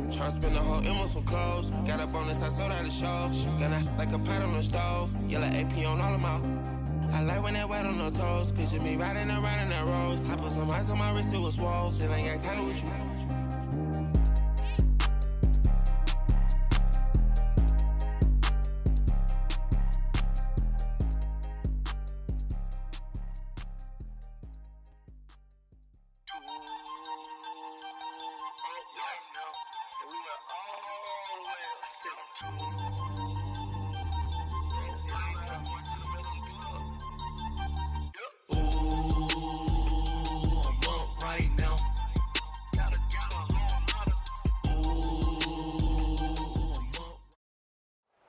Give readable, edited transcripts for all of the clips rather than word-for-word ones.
Tryna spend the whole M on some clothes. Got a bonus, I sold out the show. Gonna like a pot on the stove. Yellow AP on all of my. I like when that white on the toes. Picture me riding around in that rose. I put some ice on my wrist, it was swole. Then I got kinda with you.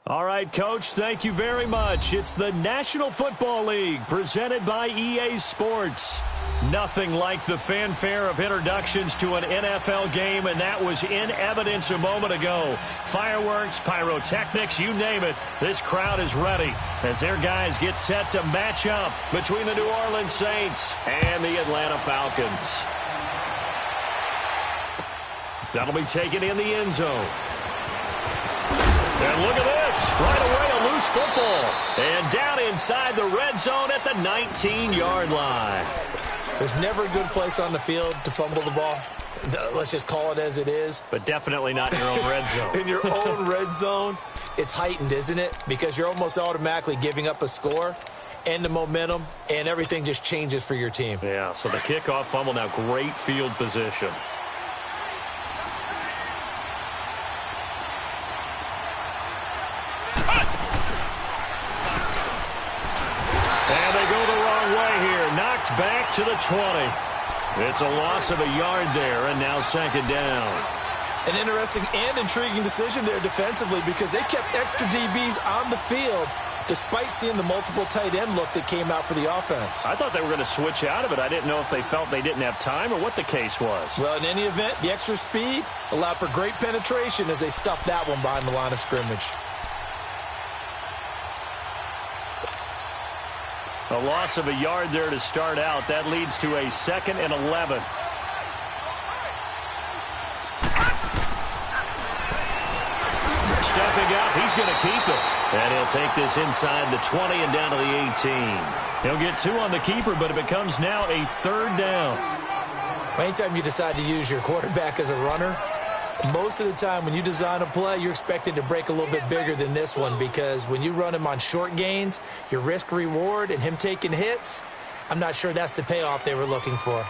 All right, Coach, thank you very much. It's the National Football League presented by EA Sports. Nothing like the fanfare of introductions to an NFL game, and that was in evidence a moment ago. Fireworks, pyrotechnics, you name it. This crowd is ready as their guys get set to match up between the New Orleans Saints and the Atlanta Falcons. That'll be taken in the end zone. And look at this. Right away, a loose football. And down inside the red zone at the 19-yard line. There's never a good place on the field to fumble the ball. Let's just call it as it is. But definitely not in your own red zone. In your own red zone, it's heightened, isn't it? Because you're almost automatically giving up a score and the momentum, and everything just changes for your team. Yeah, so the kickoff fumble, now great field position. Back to the 20. It's a loss of a yard there, and now second down. An interesting and intriguing decision there defensively because they kept extra DBs on the field despite seeing the multiple tight end look that came out for the offense. I thought they were going to switch out of it. I didn't know if they felt they didn't have time or what the case was. Well, in any event, the extra speed allowed for great penetration as they stuffed that one behind the line of scrimmage. A loss of a yard there to start out. That leads to a 2nd and 11. Stepping up, he's going to keep it. And he'll take this inside the 20 and down to the 18. He'll get 2 on the keeper, but it becomes now a 3rd down. Anytime you decide to use your quarterback as a runner, most of the time when you design a play, you're expected to break a little bit bigger than this one because when you run him on short gains, your risk-reward and him taking hits, I'm not sure that's the payoff they were looking for.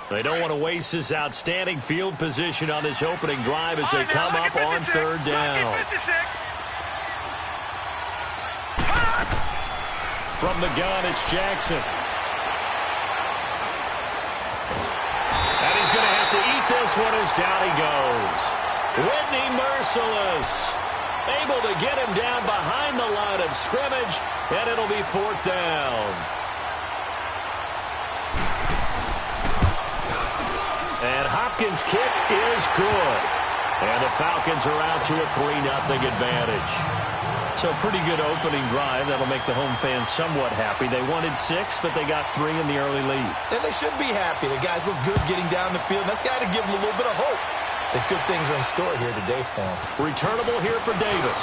They don't want to waste this outstanding field position on this opening drive as they come up on 3rd down. From the gun, it's Jackson. And he's going to have to eat this one as down he goes. Whitney merciless. Able to get him down behind the line of scrimmage, and it'll be 4th down. And Hopkins' kick is good. And the Falcons are out to a 3-0 advantage. So pretty good opening drive. That'll make the home fans somewhat happy. They wanted 6, but they got 3 in the early lead. And they should be happy. The guys look good getting down the field. That's got to give them a little bit of hope that good things are in store here today for them. Returnable here for Davis.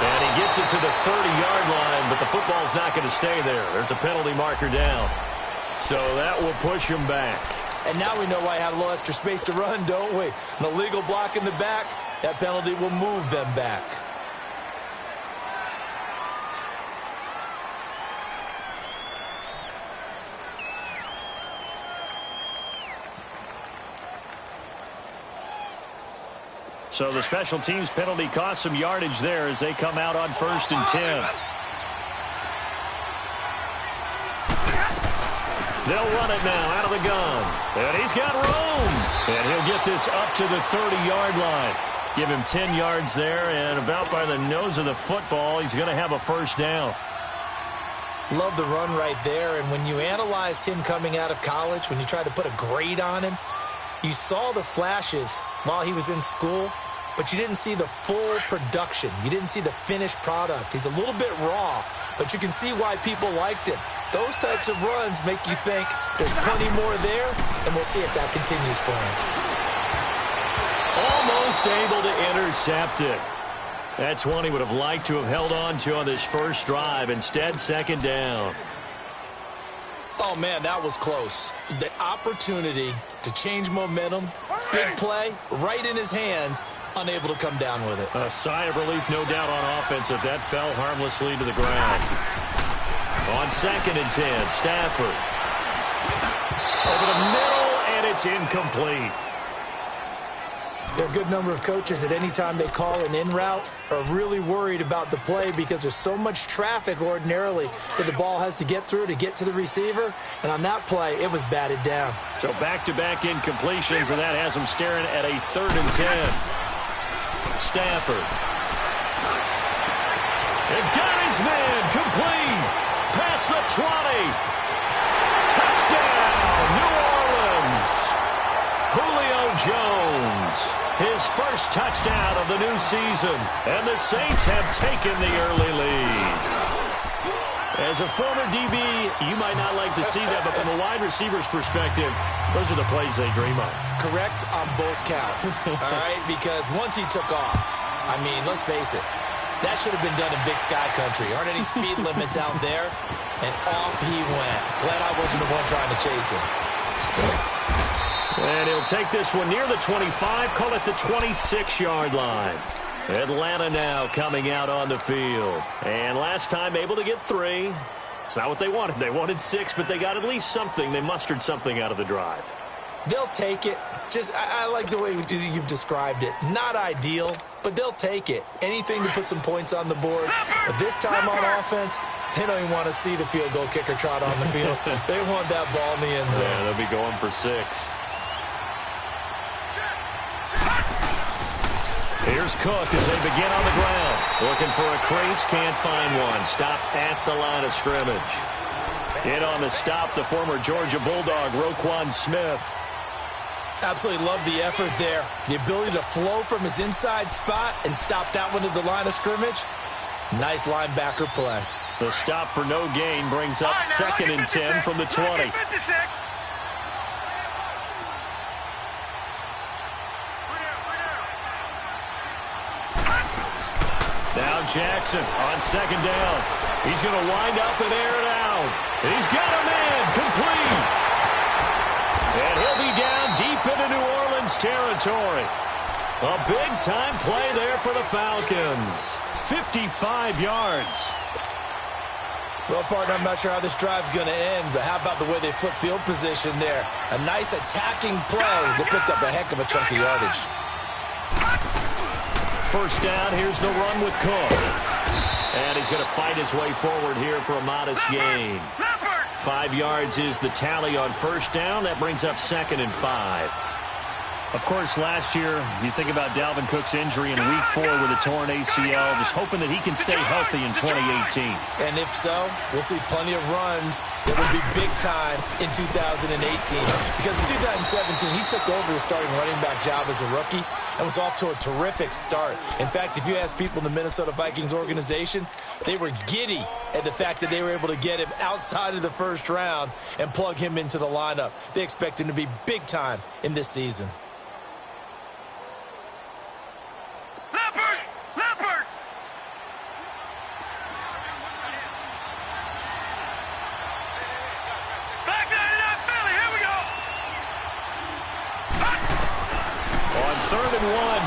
And he gets it to the 30-yard line, but the football's not going to stay there. There's a penalty marker down. So that will push him back. And now we know why I have a little extra space to run, don't we? An illegal block in the back, that penalty will move them back. So the special teams penalty cost some yardage there as they come out on 1st and 10. They'll run it now out of the gun. And he's got room. And he'll get this up to the 30-yard line. Give him 10 yards there, and about by the nose of the football, he's going to have a 1st down. Love the run right there. And when you analyzed him coming out of college, when you tried to put a grade on him, you saw the flashes while he was in school, but you didn't see the full production. You didn't see the finished product. He's a little bit raw, but you can see why people liked him. Those types of runs make you think, There's plenty more there, and we'll see if that continues for him. Almost able to intercept it. That's one he would have liked to have held on to on this first drive. Instead, second down. Oh, man, that was close. The opportunity to change momentum, big play, right in his hands, unable to come down with it. A sigh of relief, no doubt, on offense if that fell harmlessly to the ground. On 2nd and 10, Stafford. Over the middle, and it's incomplete. There are a good number of coaches at any time they call an in route are really worried about the play because there's so much traffic ordinarily that the ball has to get through to get to the receiver. And on that play, it was batted down. So back-to-back incompletions, and that has him staring at a 3rd and 10. Stafford. They've got his man complete. Past the 20. Touchdown, New Orleans. Julio Jones. His first touchdown of the new season. And the Saints have taken the early lead. As a former DB, you might not like to see that, but from a wide receiver's perspective, those are the plays they dream of. Correct on both counts, all right? Because once he took off, I mean, let's face it, that should have been done in Big Sky Country. Aren't any speed limits out there? And off he went. Glad I wasn't the one trying to chase him. And he'll take this one near the 25, call it the 26-yard line. Atlanta now coming out on the field. And last time able to get 3. It's not what they wanted. They wanted 6, but they got at least something. They mustered something out of the drive. They'll take it. Just, I like the way you've described it. Not ideal, but they'll take it. Anything to put some points on the board. But this time on offense, they don't even want to see the field goal kicker trot on the field. They want that ball in the end zone. Yeah, they'll be going for 6. Here's Cook as they begin on the ground. Looking for a crease, can't find one. Stopped at the line of scrimmage. In on the stop, the former Georgia Bulldog, Roquan Smith. Absolutely love the effort there. The ability to flow from his inside spot and stop that one at the line of scrimmage. Nice linebacker play. The stop for no gain brings up 2nd and 10 from the 20. Now Jackson on 2nd down. He's going to wind up and air it out. He's got a man complete. And he'll be down deep into New Orleans territory. A big-time play there for the Falcons. 55 yards. Well, partner, I'm not sure how this drive's going to end, but how about the way they flip field position there? A nice attacking play that picked up a heck of a chunk of yardage. First down, here's the run with Cook. And he's going to fight his way forward here for a modest gain. 5 yards is the tally on first down. That brings up 2nd and 5. Of course, last year, you think about Dalvin Cook's injury in Week 4 with a torn ACL, just hoping that he can stay healthy in 2018. And if so, we'll see plenty of runs that will be big time in 2018. Because in 2017, he took over the starting running back job as a rookie and was off to a terrific start. In fact, if you ask people in the Minnesota Vikings organization, they were giddy at the fact that they were able to get him outside of the first round and plug him into the lineup. They expect him to be big time in this season.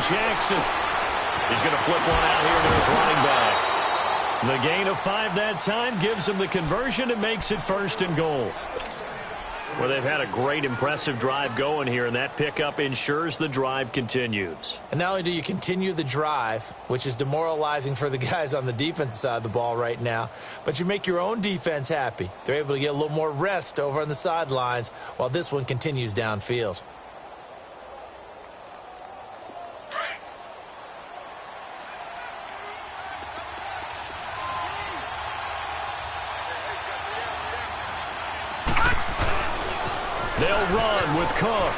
Jackson. He's going to flip one out here to his running back. The gain of 5 that time gives him the conversion and makes it 1st and goal. Well, they've had a great, impressive drive going here, and that pickup ensures the drive continues. And not only do you continue the drive, which is demoralizing for the guys on the defensive side of the ball right now, but you make your own defense happy. They're able to get a little more rest over on the sidelines while this one continues downfield. They'll run with Cook.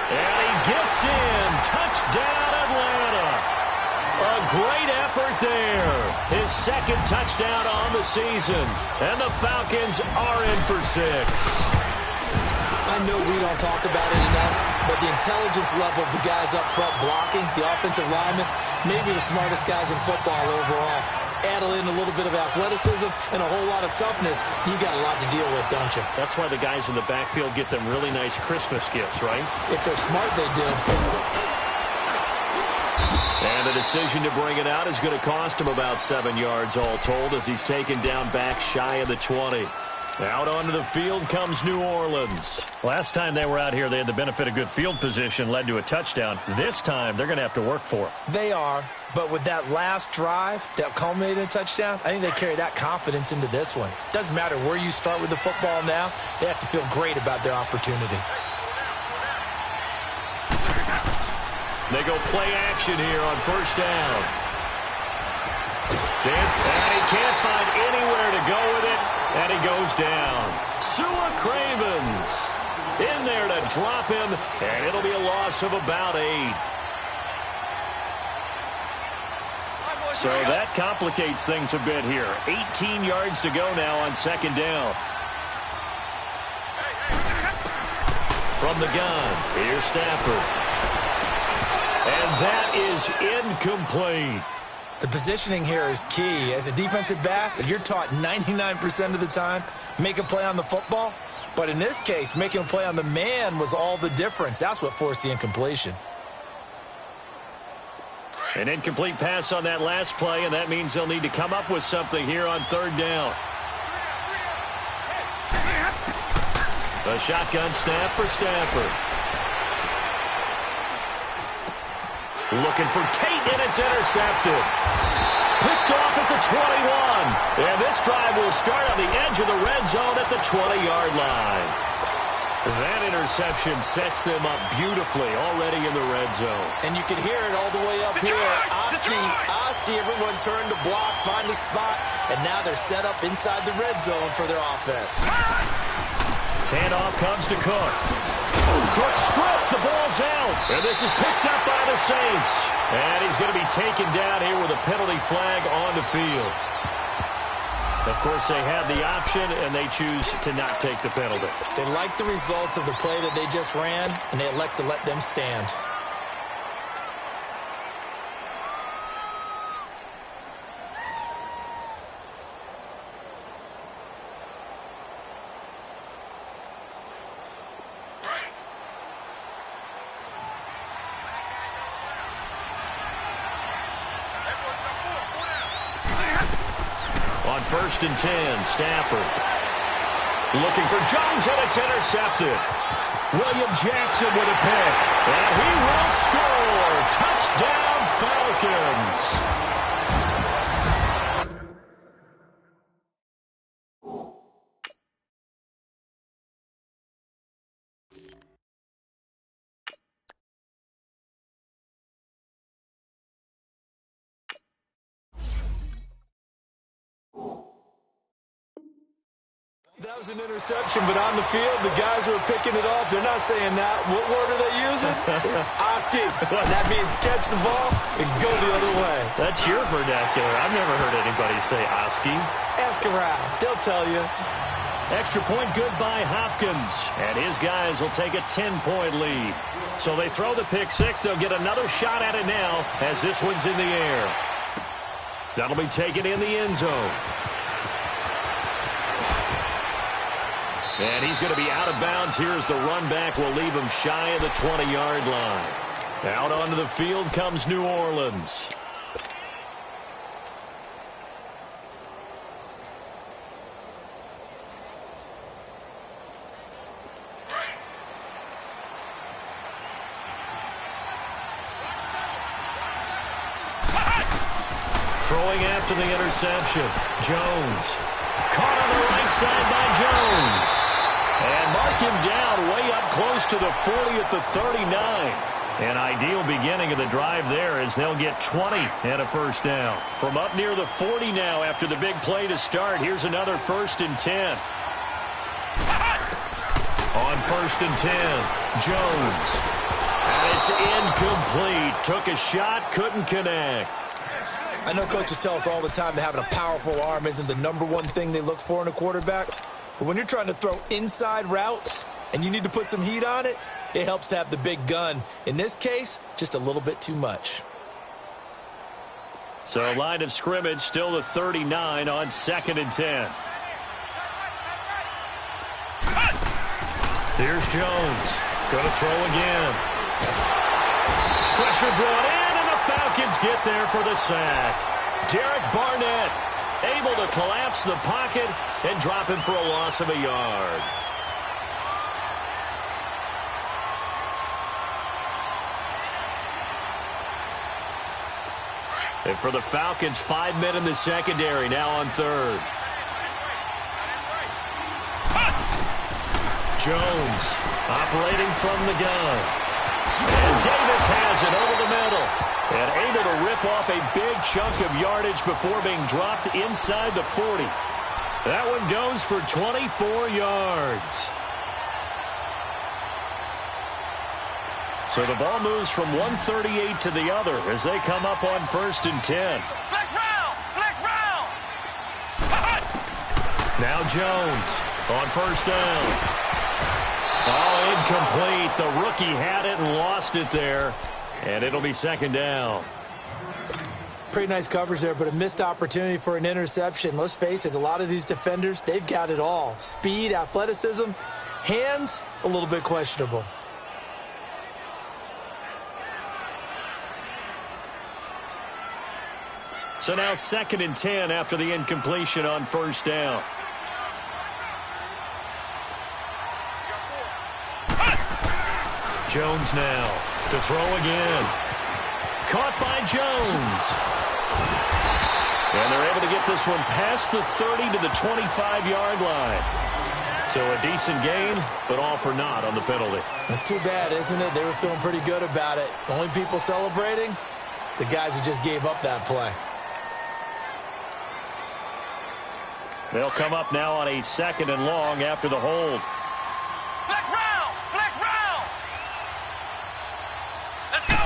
And he gets in. Touchdown, Atlanta. A great effort there. His 2nd touchdown on the season. And the Falcons are in for 6. don't talk about it enough, but the intelligence level of the guys up front blocking, the offensive linemen, maybe the smartest guys in football overall. Add in a little bit of athleticism and a whole lot of toughness, you got a lot to deal with, don't you? That's why the guys in the backfield get them really nice Christmas gifts, right? If they're smart, they do. And the decision to bring it out is going to cost him about 7 yards all told as he's taken down back shy of the 20. Out onto the field comes New Orleans. Last time they were out here, they had the benefit of good field position, led to a touchdown. This time, they're going to have to work for it. They are, but with that last drive that culminated in a touchdown, I think they carry that confidence into this one. Doesn't matter where you start with the football now, they have to feel great about their opportunity. They go play action here on first down. And he can't find anywhere to go with it, and he goes down. Sua Cravens in there to drop him, and it'll be a loss of about 8. So that complicates things a bit here. 18 yards to go now on second down. From the gun, here's Stafford. And that is incomplete. The positioning here is key. As a defensive back, you're taught 99% of the time, make a play on the football. But in this case, making a play on the man was all the difference. That's what forced the incompletion. An incomplete pass on that last play, and that means they'll need to come up with something here on third down. A shotgun snap for Stafford. Looking for Tate, and it's intercepted. Picked off at the 21. And this drive will start on the edge of the red zone at the 20-yard line. That interception sets them up beautifully already in the red zone. And you can hear it all the way up here. Oski, everyone turned to block, find a spot, and now they're set up inside the red zone for their offense. Handoff comes to Cook. Cook stripped, the ball's out. And this is picked up by the Saints. And he's going to be taken down here with a penalty flag on the field. Of course, they had the option, and they choose to not take the penalty. They like the results of the play that they just ran, and they elect to let them stand. On 1st and 10, Stafford. Looking for Jones, and it's intercepted. William Jackson with a pick. And he will score. Touchdown, Falcons. That was an interception, but on the field, the guys who are picking it off, they're not saying that. What word are they using? It's Oski. That means catch the ball and go the other way. That's your vernacular. I've never heard anybody say Oski. Ask around. They'll tell you. Extra point good by Hopkins. And his guys will take a 10-point lead. So they throw the pick six. They'll get another shot at it now as this one's in the air. That'll be taken in the end zone. And he's going to be out of bounds here as the run back will leave him shy of the 20-yard line. Out onto the field comes New Orleans. Throwing after the interception, Jones. Caught on the right side by Jones. And mark him down way up close to the 40 at the 39. An ideal beginning of the drive there as they'll get 20 and a first down. From up near the 40 now after the big play to start, here's another 1st and 10. On 1st and 10, Jones. And it's incomplete. Took a shot, couldn't connect. I know coaches tell us all the time that having a powerful arm isn't the #1 thing they look for in a quarterback. But when you're trying to throw inside routes, and you need to put some heat on it, it helps have the big gun. In this case, just a little bit too much. So line of scrimmage still the 39 on 2nd and 10. Here's Jones. Going to throw again. Pressure brought in, and the Falcons get there for the sack. Derek Barnett able to collapse the pocket and drop him for a loss of a yard. And for the Falcons, 5 men in the secondary now on 3rd. Jones operating from the gun. And Davis has it over the middle. And able to rip off a big chunk of yardage before being dropped inside the 40. That one goes for 24 yards. So the ball moves from 138 to the other as they come up on 1st and 10. Flex round! Flex round! Now Jones on 1st down. Oh, incomplete. The rookie had it and lost it there. And it'll be 2nd down. Pretty nice coverage there, but a missed opportunity for an interception. Let's face it, a lot of these defenders, they've got it all. Speed, athleticism, hands, a little bit questionable. So now 2nd and 10 after the incompletion on 1st down. Jones now to throw again. Caught by Jones. And they're able to get this one past the 30 to the 25-yard line. So a decent gain, but all for naught on the penalty. That's too bad, isn't it? They were feeling pretty good about it. The only people celebrating, the guys who just gave up that play. They'll come up now on a 2nd and long after the hold. Flex round! Flex round! Let's go!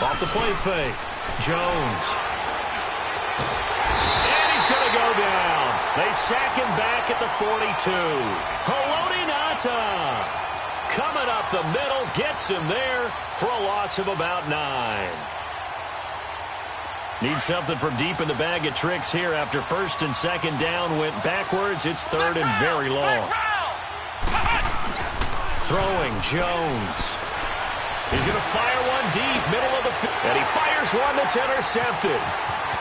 Off the play fake. Jones. And he's going to go down. They sack him back at the 42. Haloti Ngata coming up the middle, gets him there for a loss of about 9. Need something from deep in the bag of tricks here after 1st and 2nd down went backwards. It's 3rd and very long. Throwing Jones. He's going to fire one deep, middle of the field. And he fires one that's intercepted.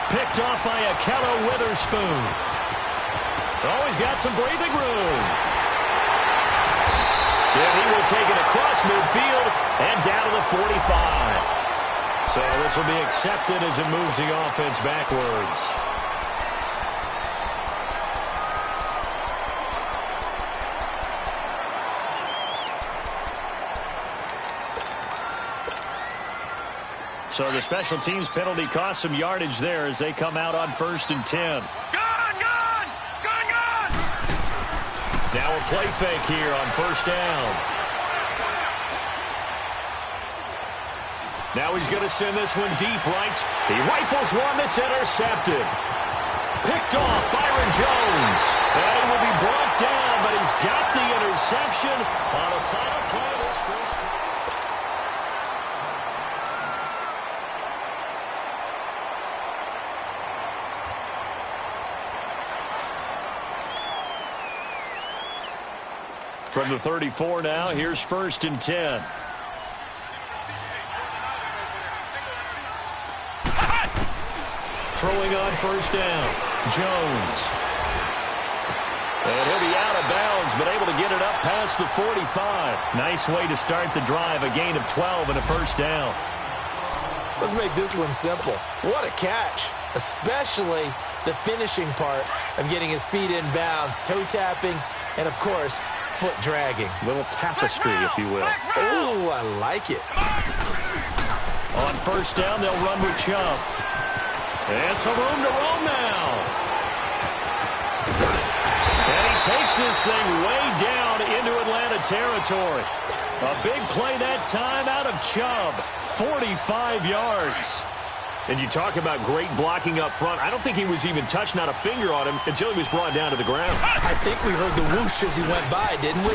Picked off by Akello Witherspoon. Oh, he's got some breathing room. And he will take it across midfield and down to the 45. So this will be accepted as it moves the offense backwards. So the special teams penalty cost some yardage there as they come out on 1st and 10. Gun! Gun! Gun! Gun! Now a play fake here on 1st down. Now he's going to send this one deep right. He rifles one that's intercepted. Picked off Byron Jones. And he will be brought down, but he's got the interception on a final play of his first. From the 34 now, here's 1st and 10. Throwing on 1st down. Jones. And he'll be out of bounds, but able to get it up past the 45. Nice way to start the drive. A gain of 12 and a 1st down. Let's make this one simple. What a catch, especially the finishing part of getting his feet in bounds, toe tapping, and, of course, foot dragging. Little tapestry, if you will. Oh, I like it. On 1st down, they'll run with Chubb. And some room to roam now. And he takes this thing way down into Atlanta territory. A big play that time out of Chubb. 45 yards. And you talk about great blocking up front. I don't think he was even touched, not a finger on him, until he was brought down to the ground. I think we heard the whoosh as he went by, didn't we?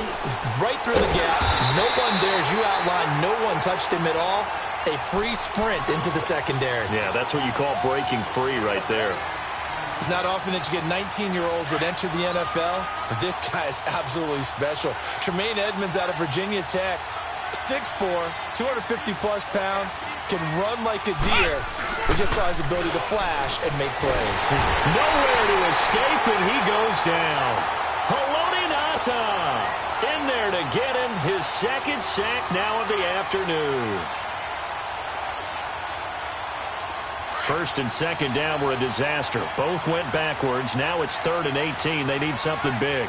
Right through the gap. No one there, as you outlined. No one touched him at all. A free sprint into the secondary. Yeah, that's what you call breaking free right there. It's not often that you get 19-year-olds that enter the NFL, but this guy is absolutely special. Tremaine Edmonds out of Virginia Tech, 6'4", 250-plus pounds, can run like a deer. We just saw his ability to flash and make plays. There's nowhere to escape, and he goes down. Haloti Ngata in there to get him his second sack now of the afternoon. First and second down were a disaster. Both went backwards. Now it's 3rd and 18. They need something big.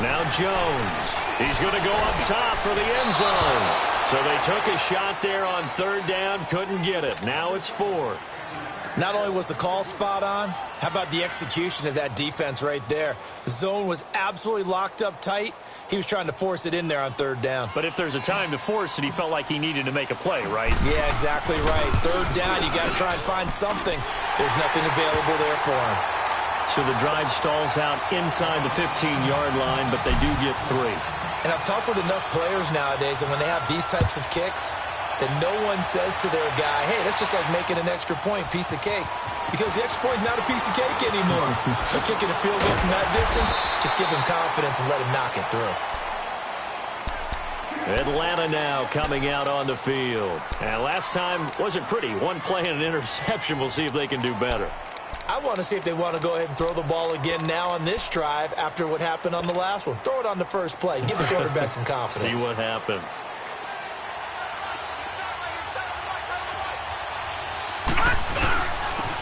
Now Jones. He's going to go up top for the end zone. So they took a shot there on 3rd down. Couldn't get it. Now it's 4th. Not only was the call spot on, how about the execution of that defense right there? The zone was absolutely locked up tight. He was trying to force it in there on 3rd down. But if there's a time to force it, he felt like he needed to make a play, right? Yeah, exactly right. 3rd down, you got to try and find something. There's nothing available there for him. So the drive stalls out inside the 15-yard line, but they do get 3. And I've talked with enough players nowadays, and when they have these types of kicks, that no one says to their guy, hey, that's just like making an extra point, piece of cake. Because the extra point is not a piece of cake anymore. But kicking a field goal from that distance, just give him confidence and let him knock it through. Atlanta now coming out on the field. And last time wasn't pretty. One play and an interception. We'll see if they can do better. I want to see if they want to go ahead and throw the ball again now on this drive after what happened on the last one. Throw it on the first play. Give the quarterback some confidence. See what happens.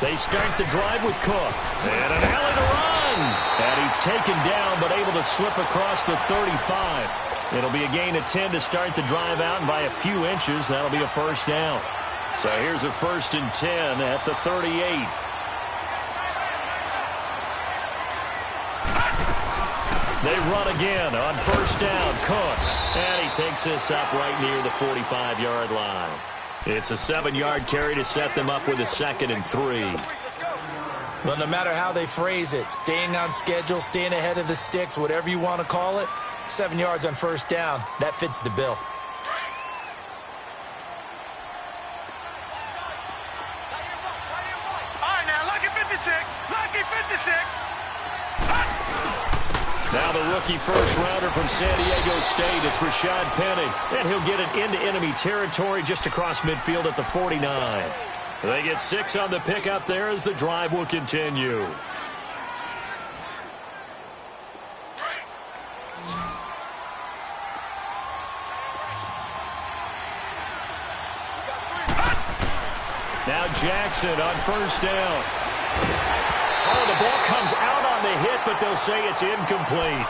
They start the drive with Cook. And an alley to run. And he's taken down, but able to slip across the 35. It'll be a gain of 10 to start the drive out, and by a few inches, that'll be a first down. So here's a 1st and 10 at the 38. They run again on 1st down. Cook. And he takes this up right near the 45-yard line. It's a 7-yard carry to set them up with a 2nd and 3. Well, no matter how they phrase it, staying on schedule, staying ahead of the sticks, whatever you want to call it, 7 yards on 1st down, that fits the bill. All right, now, lucky 56. Lucky 56. Now the rookie first-rounder from San Diego State, it's Rashad Penny. And he'll get it into enemy territory just across midfield at the 49. They get 6 on the pickup there as the drive will continue. Now Jackson on 1st down. Oh, the ball comes out on the hit, but they'll say it's incomplete.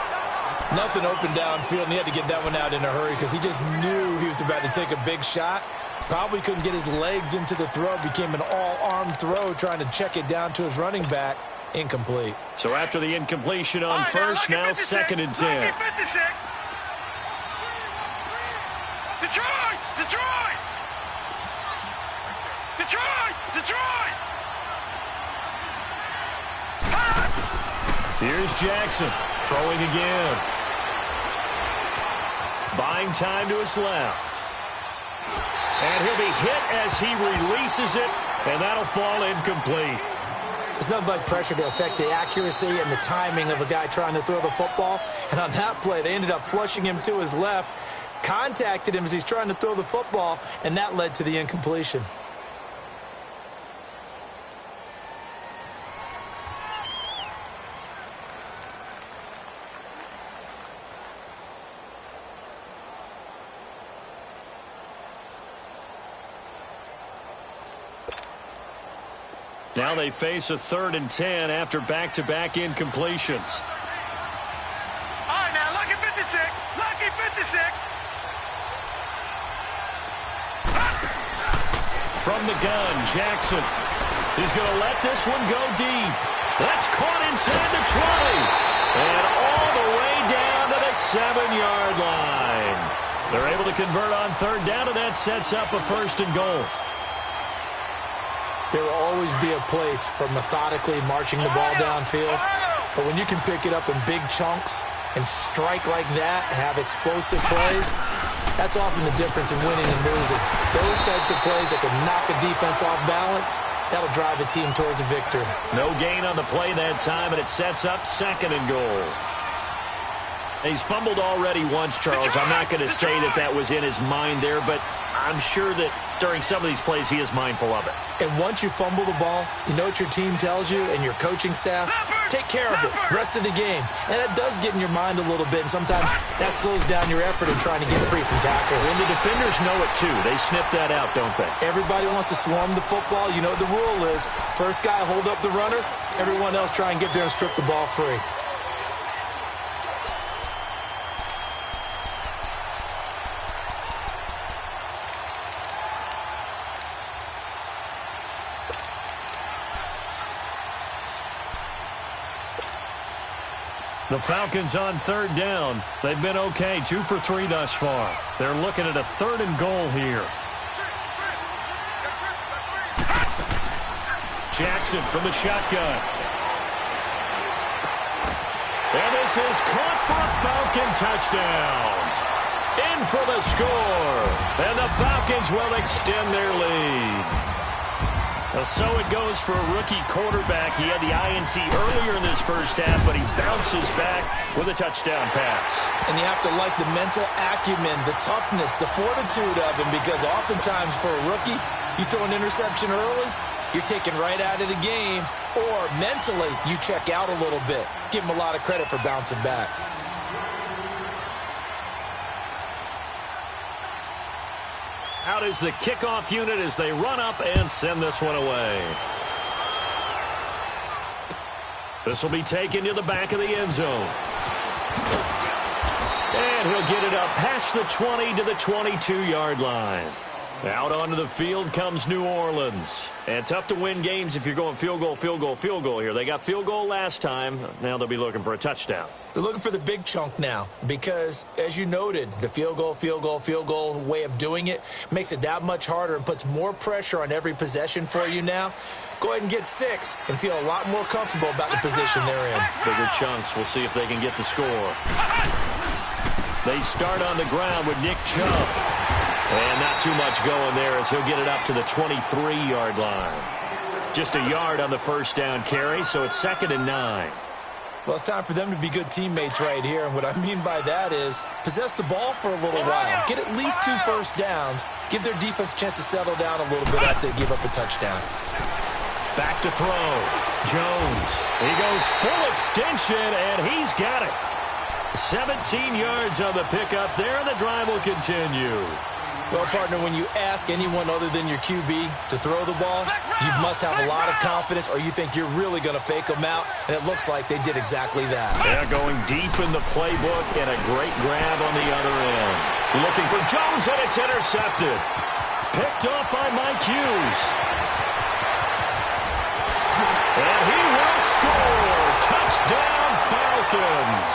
Nothing open downfield, and he had to get that one out in a hurry because he just knew he was about to take a big shot. Probably couldn't get his legs into the throw. Became an all-arm throw trying to check it down to his running back. Incomplete. So after the incompletion on first, now 2nd and 10. Detroit! Detroit! Detroit! Detroit! Here's Jackson throwing again. Buying time to his left. And he'll be hit as he releases it, and that'll fall incomplete. There's nothing like pressure to affect the accuracy and the timing of a guy trying to throw the football. And on that play, they ended up flushing him to his left, contacted him as he's trying to throw the football, and that led to the incompletion. Now they face a 3rd and 10 after back-to-back incompletions. All right, now, lucky 56. Lucky 56. From the gun, Jackson. He's going to let this one go deep. That's caught inside the 20. And all the way down to the 7-yard line. They're able to convert on third down, and that sets up a 1st and goal. There will always be a place for methodically marching the ball downfield. But when you can pick it up in big chunks and strike like that, have explosive plays, that's often the difference in winning and losing. Those types of plays that can knock a defense off balance, that'll drive a team towards a victory. No gain on the play that time, and it sets up 2nd and goal. He's fumbled already once, Charles. I'm not going to say that was in his mind there, but I'm sure that during some of these plays he is mindful of it. And once you fumble the ball, you know what your team tells you and your coaching staff? Take care of it, rest of the game. And that does get in your mind a little bit, and sometimes that slows down your effort in trying to get free from tackles. And the defenders know it too. They sniff that out, don't they? Everybody wants to swarm the football. You know what the rule is. First guy hold up the runner, everyone else try and get there and strip the ball free. The Falcons on 3rd down. They've been okay, 2 for 3 thus far. They're looking at a 3rd and goal here. Jackson from the shotgun. And this is caught for a Falcon touchdown. In for the score. And the Falcons will extend their lead. So it goes for a rookie quarterback. He had the INT earlier in this first half, but he bounces back with a touchdown pass. And you have to like the mental acumen, the toughness, the fortitude of him, because oftentimes for a rookie, you throw an interception early, you're taken right out of the game, or mentally you check out a little bit. Give him a lot of credit for bouncing back. Out is the kickoff unit as they run up and send this one away. This will be taken to the back of the end zone. And he'll get it up past the 20 to the 22-yard line. Out onto the field comes New Orleans. And tough to win games if you're going field goal, field goal, field goal here. They got field goal last time. Now they'll be looking for a touchdown. They're looking for the big chunk now because, as you noted, the field goal way of doing it makes it that much harder and puts more pressure on every possession for you now. Go ahead and get 6 and feel a lot more comfortable about the position they're in. Bigger chunks. We'll see if they can get the score. They start on the ground with Nick Chubb. And not too much going there as he'll get it up to the 23-yard line. Just a yard on the first down carry, so it's 2nd and 9. Well, it's time for them to be good teammates right here. And what I mean by that is possess the ball for a little while. Get at least 2 first downs. Give their defense a chance to settle down a little bit after they give up a touchdown. Back to throw. Jones. He goes full extension, and he's got it. 17 yards on the pickup there, and the drive will continue. Well, partner, when you ask anyone other than your QB to throw the ball, you must have a lot of confidence or you think you're really going to fake them out, and it looks like they did exactly that. Yeah, going deep in the playbook and a great grab on the other end. Looking for Jones, and it's intercepted. Picked off by Mike Hughes. And he will score. Touchdown, Falcons.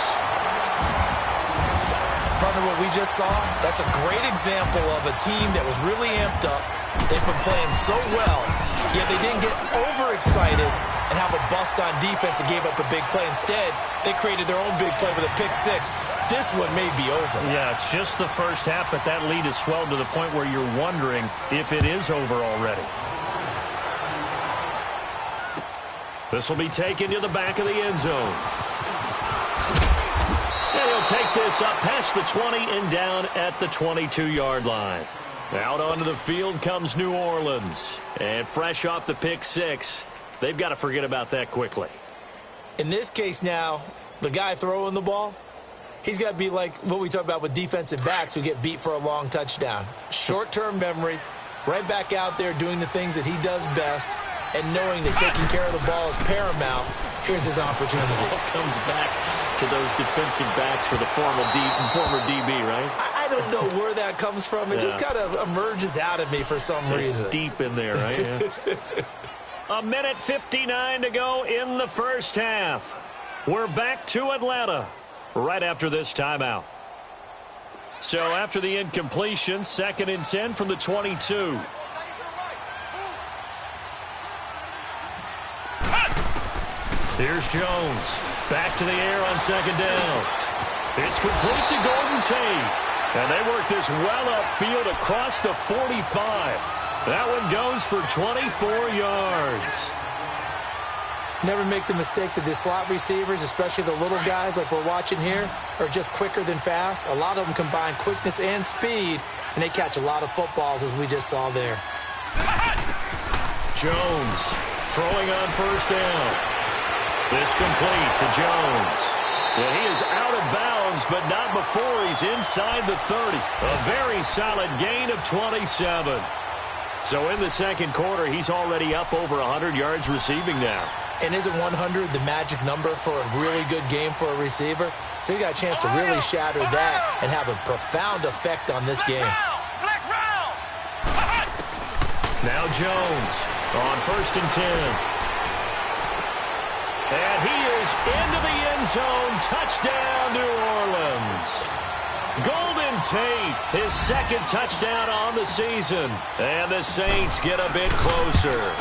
Partner, what we just saw, that's a great example of a team that was really amped up. They've been playing so well, yet they didn't get overexcited and have a bust on defense and gave up a big play. Instead, they created their own big play with a pick 6. This one may be over. Yeah, it's just the first half, but that lead has swelled to the point where you're wondering if it is over already. This will be taken to the back of the end zone. And he'll take this up past the 20 and down at the 22-yard line. Out onto the field comes New Orleans. And fresh off the pick 6, they've got to forget about that quickly. In this case now, the guy throwing the ball, he's got to be like what we talk about with defensive backs who get beat for a long touchdown. Short-term memory, right back out there doing the things that he does best, and knowing that taking care of the ball is paramount. Here's his opportunity. It all comes back to those defensive backs for the former DB, right? I don't know where that comes from. It just kind of emerges out of me for some reason. It's deep in there, right? Yeah. 1:59 to go in the first half. We're back to Atlanta right after this timeout. So after the incompletion, 2nd and 10 from the 22. Here's Jones. Back to the air on 2nd down. It's complete to Golden Tate. And they work this well upfield across the 45. That one goes for 24 yards. Never make the mistake that the slot receivers, especially the little guys like we're watching here, are just quicker than fast. A lot of them combine quickness and speed, and they catch a lot of footballs, as we just saw there. Jones throwing on 1st down. This complete to Jones. And he is out of bounds, but not before he's inside the 30. A very solid gain of 27. So in the 2nd quarter, he's already up over 100 yards receiving now. And isn't 100 the magic number for a really good game for a receiver? So he got a chance to really shatter that and have a profound effect on this game. Now Jones on 1st and 10. And he is into the end zone. Touchdown, New Orleans. Golden Tate, his 2nd touchdown on the season. And the Saints get a bit closer.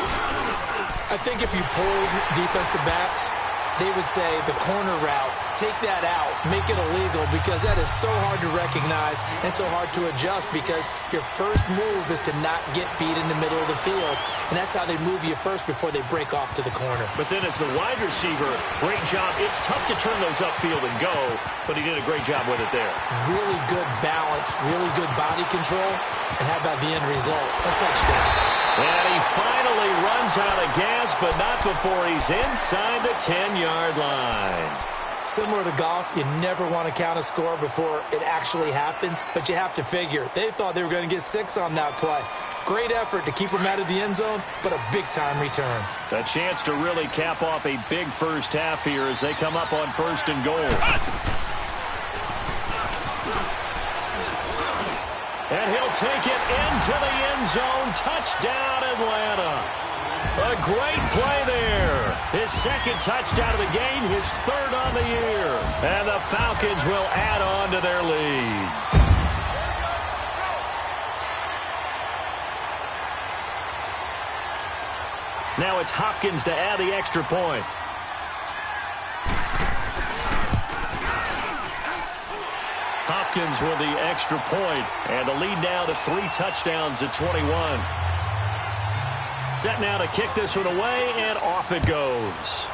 I think if you polled defensive backs, they would say the corner route, take that out, make it illegal, because that is so hard to recognize and so hard to adjust, because your first move is to not get beat in the middle of the field, and that's how they move you first before they break off to the corner. But then as the wide receiver, great job. It's tough to turn those upfield and go, but he did a great job with it there. Really good balance, really good body control, and how about the end result? A touchdown. And he finally runs out of gas, but not before he's inside the 10-yard line. Similar to golf, you never want to count a score before it actually happens, but you have to figure. They thought they were going to get 6 on that play. Great effort to keep them out of the end zone, but a big-time return. A chance to really cap off a big first half here as they come up on 1st and goal. And he'll take it into the end zone. Touchdown, Atlanta. A great play there. His 2nd touchdown of the game, his 3rd on the year. And the Falcons will add on to their lead. Now it's Hopkins to add the extra point. Hopkins with the extra point, and the lead now to 3 touchdowns at 21. Set now to kick this one away, and off it goes.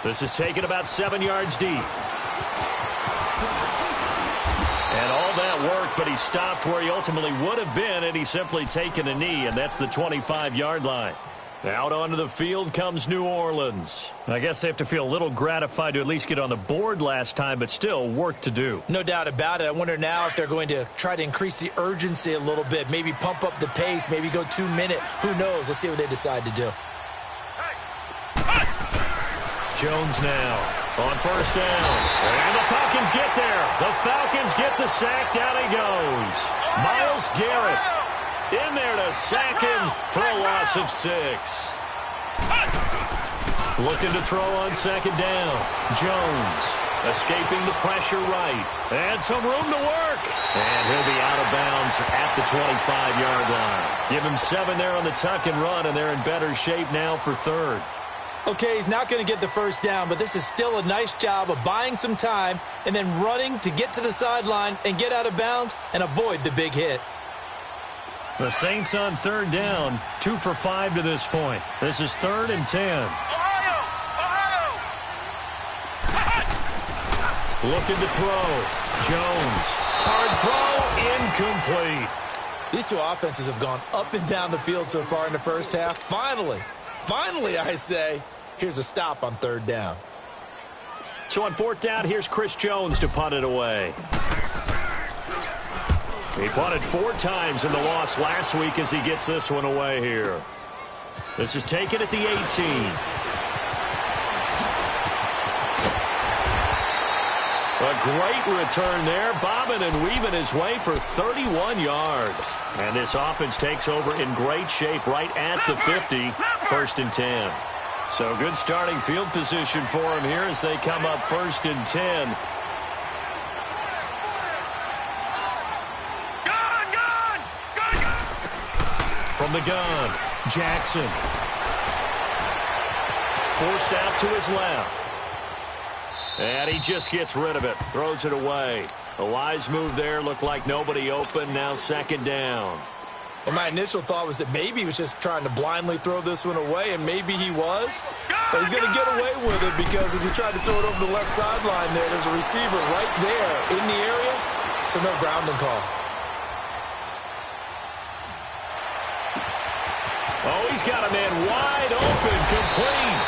This is taken about 7 yards deep. And all that worked, but he stopped where he ultimately would have been, and he's simply taken a knee, and that's the 25-yard line. Out onto the field comes New Orleans. I guess they have to feel a little gratified to at least get on the board last time, but still work to do. No doubt about it. I wonder now if they're going to try to increase the urgency a little bit, maybe pump up the pace, maybe go 2-minute. Who knows? Let's see what they decide to do. Jones now on 1st down. And the Falcons get there. The Falcons get the sack. Down he goes. Myles Garrett in there to sack him for a loss of 6. Looking to throw on 2nd down. Jones escaping the pressure right. And some room to work. And he'll be out of bounds at the 25-yard line. Give him 7 there on the tuck and run, and they're in better shape now for 3rd. Okay, he's not going to get the 1st down, but this is still a nice job of buying some time and then running to get to the sideline and get out of bounds and avoid the big hit. The Saints on 3rd down, 2 for 5 to this point. This is 3rd and 10. Looking to throw. Jones. Hard throw. Incomplete. These two offenses have gone up and down the field so far in the first half. Finally, I say, here's a stop on 3rd down. So on 4th down, here's Chris Jones to punt it away. He punted 4 times in the loss last week as he gets this one away here. This is taken at the 18. A great return there, bobbing and weaving his way for 31 yards. And this offense takes over in great shape right at the 50, 1st and 10. So good starting field position for him here as they come up 1st and 10. From the gun, Jackson. Forced out to his left. And he just gets rid of it. Throws it away. A wise move there. Looked like nobody open. Now second down. And my initial thought was that maybe he was just trying to blindly throw this one away, and maybe he was. But he's going to get away with it because as he tried to throw it over the left sideline there's a receiver right there in the area, so no grounding call. Oh, he's got a man wide open, complete.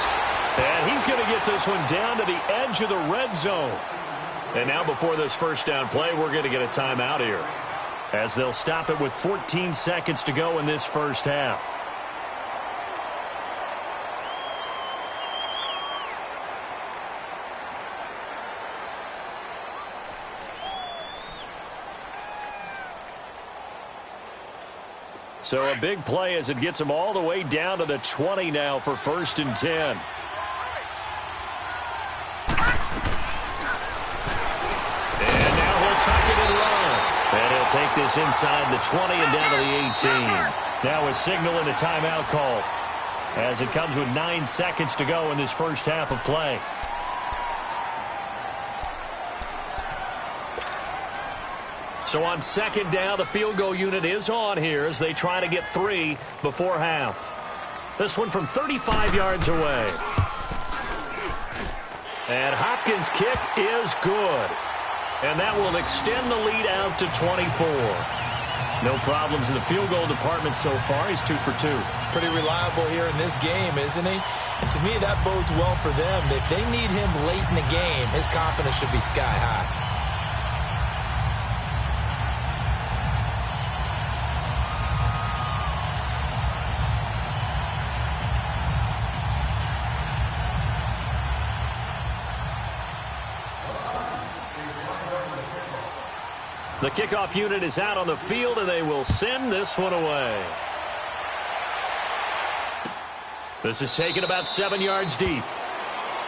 And he's going to get this one down to the edge of the red zone. And now before this first down play, we're going to get a timeout here, as they'll stop it with 14 seconds to go in this first half. So a big play as it gets them all the way down to the 20 now for 1st and 10. And now he'll tuck it and run. And he'll take this inside the 20 and down to the 18. Now a signal and a timeout call, as it comes with 9 seconds to go in this first half of play. So on second down, the field goal unit is on here as they try to get 3 before half. This one from 35 yards away. And Hopkins' kick is good. And that will extend the lead out to 24. No problems in the field goal department so far. He's 2 for 2. Pretty reliable here in this game, isn't he? And to me, that bodes well for them. If they need him late in the game, his confidence should be sky high. The kickoff unit is out on the field, and they will send this one away. This is taken about 7 yards deep.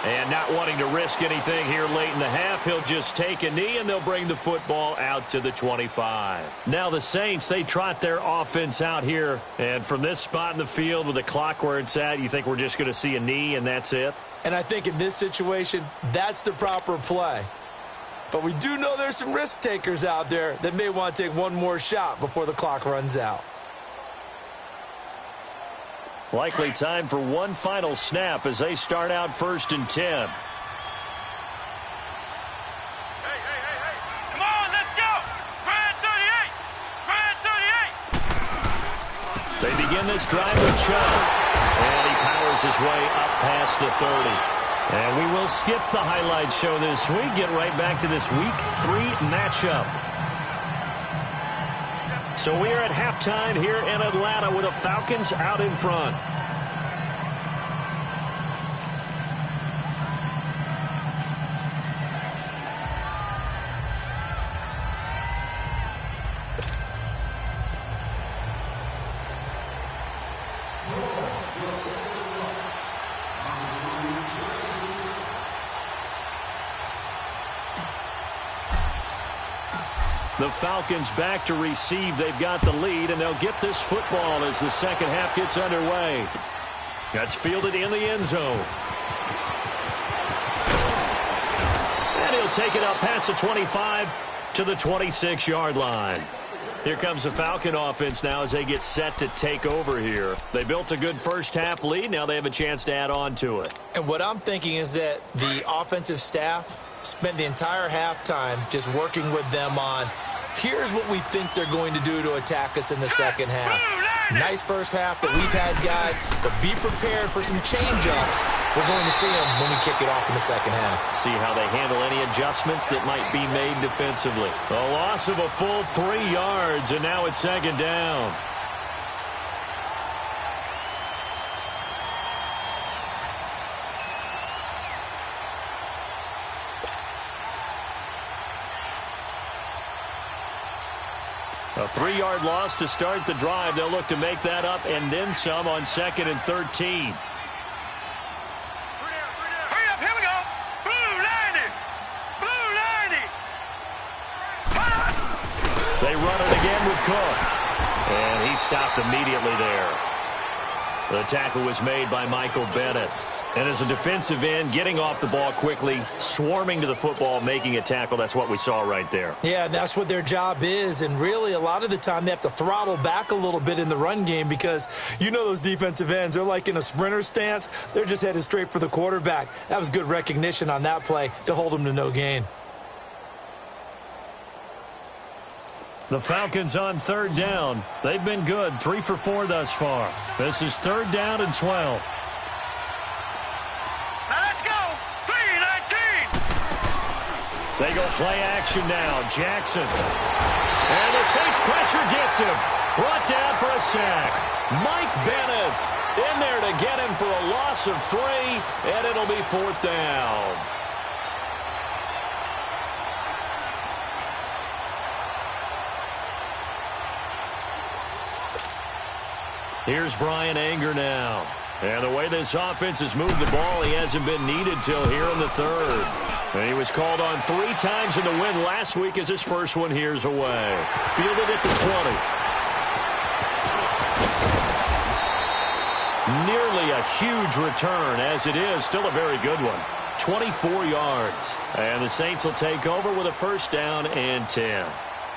And not wanting to risk anything here late in the half, he'll just take a knee, and they'll bring the football out to the 25. Now the Saints, they trot their offense out here. And from this spot in the field with the clock where it's at, you think we're just going to see a knee and that's it? And I think in this situation, that's the proper play. But we do know there's some risk takers out there that may want to take one more shot before the clock runs out. Likely time for one final snap as they start out 1st and 10. Hey. Come on, let's go. Brad 38. They begin this drive with Chubb. And he powers his way up past the 30. And we will skip the highlight show this week. Get right back to this Week 3 matchup. So we are at halftime here in Atlanta with the Falcons out in front. The Falcons back to receive. They've got the lead, and they'll get this football as the second half gets underway. That's fielded in the end zone. And he'll take it up past the 25 to the 26-yard line. Here comes the Falcon offense now as they get set to take over here. They built a good first half lead. Now they have a chance to add on to it. And what I'm thinking is that the offensive staff spent the entire halftime just working with them on, here's what we think they're going to do to attack us in the second half. Nice first half that we've had, guys, but be prepared for some change-ups. We're going to see them when we kick it off in the second half. See how they handle any adjustments that might be made defensively. A loss of a full 3 yards, and now it's second down. A 3-yard loss to start the drive. They'll look to make that up and then some on 2nd and 13. Hurry up, here we go. Blue 90. Blue 90. They run it again with Cook. And he stopped immediately there. The tackle was made by Michael Bennett. And as a defensive end, getting off the ball quickly, swarming to the football, making a tackle, that's what we saw right there. Yeah, that's what their job is. And really, a lot of the time, they have to throttle back a little bit in the run game because you know those defensive ends, they're like in a sprinter stance. They're just headed straight for the quarterback. That was good recognition on that play to hold them to no gain. The Falcons on third down. They've been good, 3 for 4 thus far. This is third down and 12. They go play action now. Jackson. And the Saints pressure gets him. Brought down for a sack. Mike Bennett in there to get him for a loss of 3, and it'll be fourth down. Here's Brian Anger now. And the way this offense has moved the ball, he hasn't been needed till here in the third. And he was called on 3 times in the win last week as his first one here's away. Fielded at the 20. Nearly a huge return as it is. Still a very good one. 24 yards. And the Saints will take over with a first down and 10.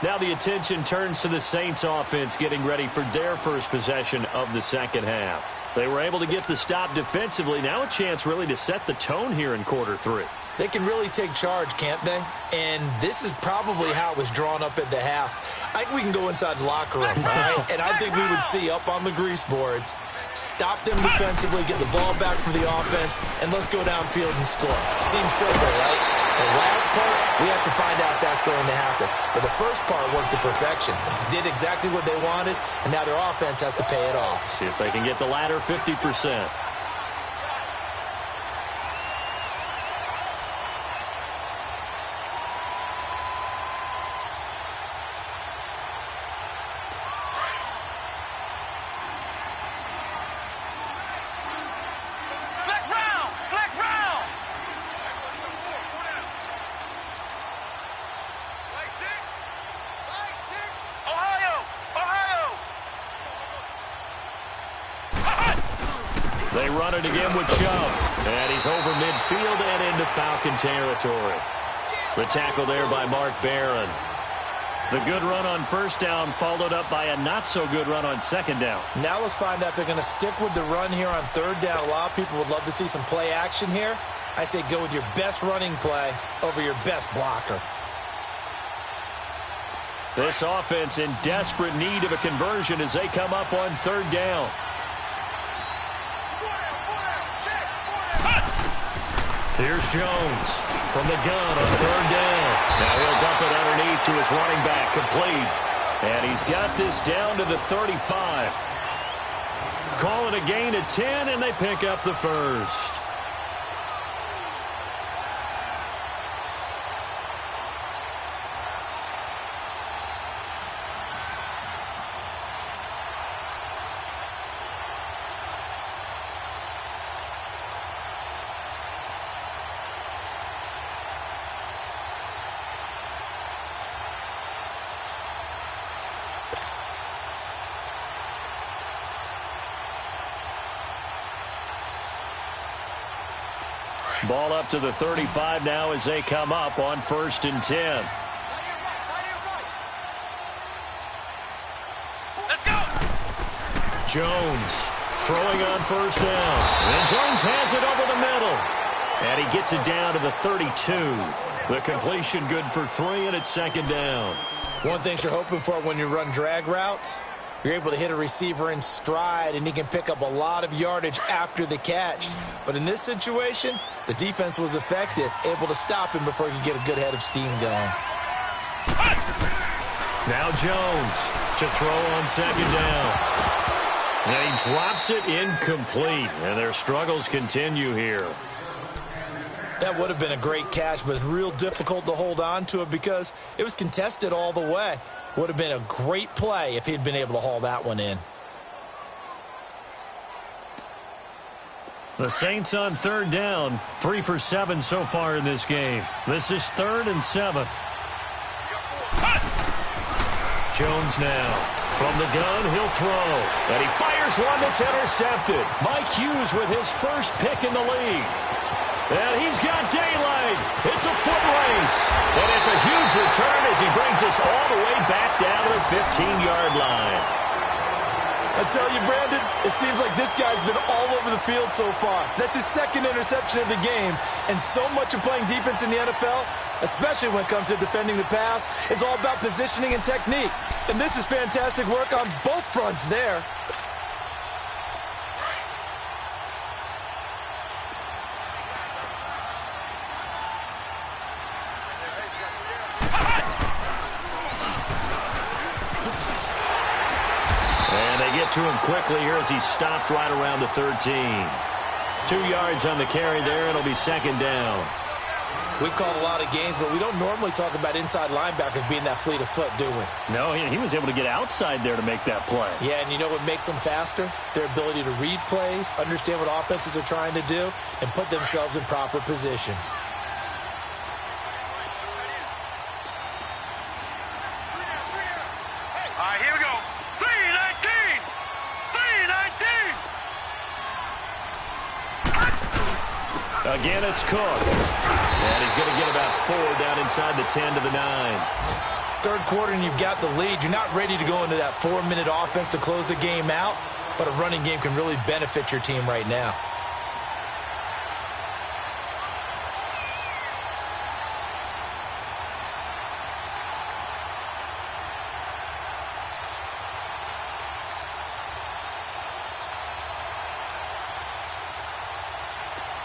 Now the attention turns to the Saints offense getting ready for their first possession of the second half. They were able to get the stop defensively. Now a chance really to set the tone here in quarter 3. They can really take charge, can't they? And this is probably how it was drawn up at the half. I think we can go inside the locker room, all right? And I think we would see up on the grease boards, stop them defensively, get the ball back for the offense, and let's go downfield and score. Seems simple, right? The last part, we have to find out if that's going to happen. But the first part worked to perfection. Did exactly what they wanted, and now their offense has to pay it off. See if they can get the latter 50%. They run it again with Chubb. And he's over midfield and into Falcon territory. The tackle there by Mark Barron. The good run on first down followed up by a not-so-good run on second down. Now let's find out if they're going to stick with the run here on third down. A lot of people would love to see some play action here. I say go with your best running play over your best blocker. This offense in desperate need of a conversion as they come up on third down. Here's Jones from the gun on third down. Now he'll dump it underneath to his running back, complete. And he's got this down to the 35. Call it a gain of 10, and they pick up the first. Ball up to the 35 now as they come up on 1st and 10. Let's go. Jones throwing on first down. And Jones has it over the middle. And he gets it down to the 32. The completion good for 3, and it's second down. One thing you're hoping for when you run drag routes, you're able to hit a receiver in stride, and he can pick up a lot of yardage after the catch. But in this situation, the defense was effective, able to stop him before he could get a good head of steam going. Now Jones to throw on second down. And he drops it incomplete, and their struggles continue here. That would have been a great catch, but it's real difficult to hold on to it because it was contested all the way. Would have been a great play if he'd been able to haul that one in. The Saints on third down, 3 for 7 so far in this game. This is 3rd and 7. Jones now From the gun, he'll throw. And he fires one that's intercepted. Mike Hughes with his first pick in the league. And he's got daylight. It's a foot race. And it's a huge return as he brings us all the way back down to the 15-yard line. I tell you, Brandon, it seems like this guy's been all over the field so far. That's his second interception of the game. And so much of playing defense in the NFL, especially when it comes to defending the pass, is all about positioning and technique. And this is fantastic work on both fronts there. To him quickly here as he stopped right around the 13. 2 yards on the carry there. It'll be second down. We call a lot of games, but we don't normally talk about inside linebackers being that fleet of foot, do we? No, he was able to get outside there to make that play. Yeah, and you know what makes them faster? Their ability to read plays, understand what offenses are trying to do, and put themselves in proper position. All right, here we go. 3-19! 3-19! Again, it's Cook. And he's going to get about 4 down inside the 10 to the 9. Third quarter and you've got the lead. You're not ready to go into that 4-minute offense to close the game out, but a running game can really benefit your team right now.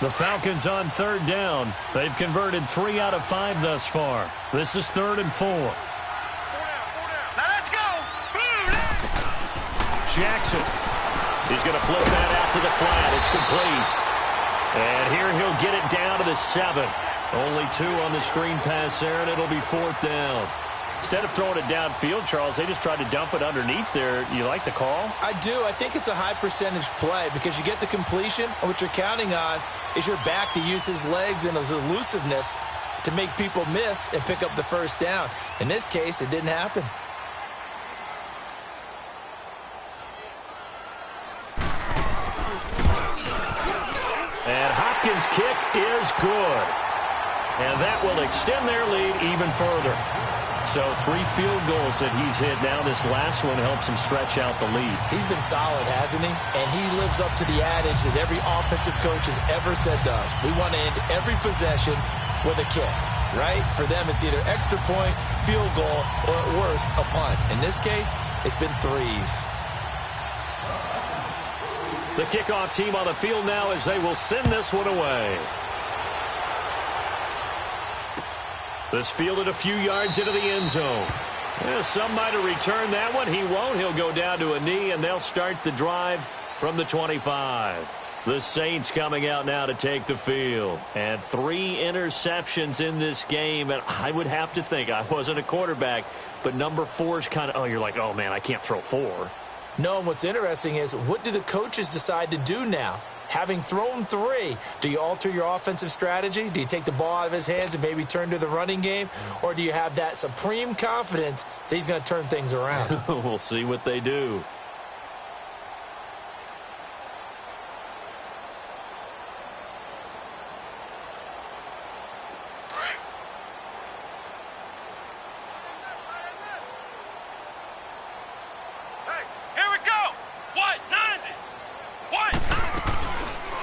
The Falcons on third down. They've converted 3 out of 5 thus far. This is 3rd and 4. Now let's go! Jackson. He's going to flip that out to the flat. It's complete. And here he'll get it down to the 7. Only 2 on the screen pass there, and it'll be 4th down. Instead of throwing it downfield, Charles, they just tried to dump it underneath there. You like the call? I do. I think it's a high percentage play because you get the completion, and what you're counting on is your back to use his legs and his elusiveness to make people miss and pick up the first down. In this case, it didn't happen. And Hopkins' kick is good. And that will extend their lead even further. So 3 field goals that he's hit now. This last one helps him stretch out the lead. He's been solid, hasn't he? And he lives up to the adage that every offensive coach has ever said to us. We want to end every possession with a kick, right? For them, it's either extra point, field goal, or at worst, a punt. In this case, it's been 3s. The kickoff team on the field now as they will send this one away. This fielded a few yards into the end zone. Yeah, some might have returned that one. He won't. He'll go down to a knee, and they'll start the drive from the 25. The Saints coming out now to take the field. And 3 interceptions in this game. And I would have to think, I wasn't a quarterback, but number 4 is kind of, you're like, oh, man, I can't throw 4. No, and what's interesting is, what do the coaches decide to do now? Having thrown 3, do you alter your offensive strategy? Do you take the ball out of his hands and maybe turn to the running game? Or do you have that supreme confidence that he's going to turn things around? We'll see what they do.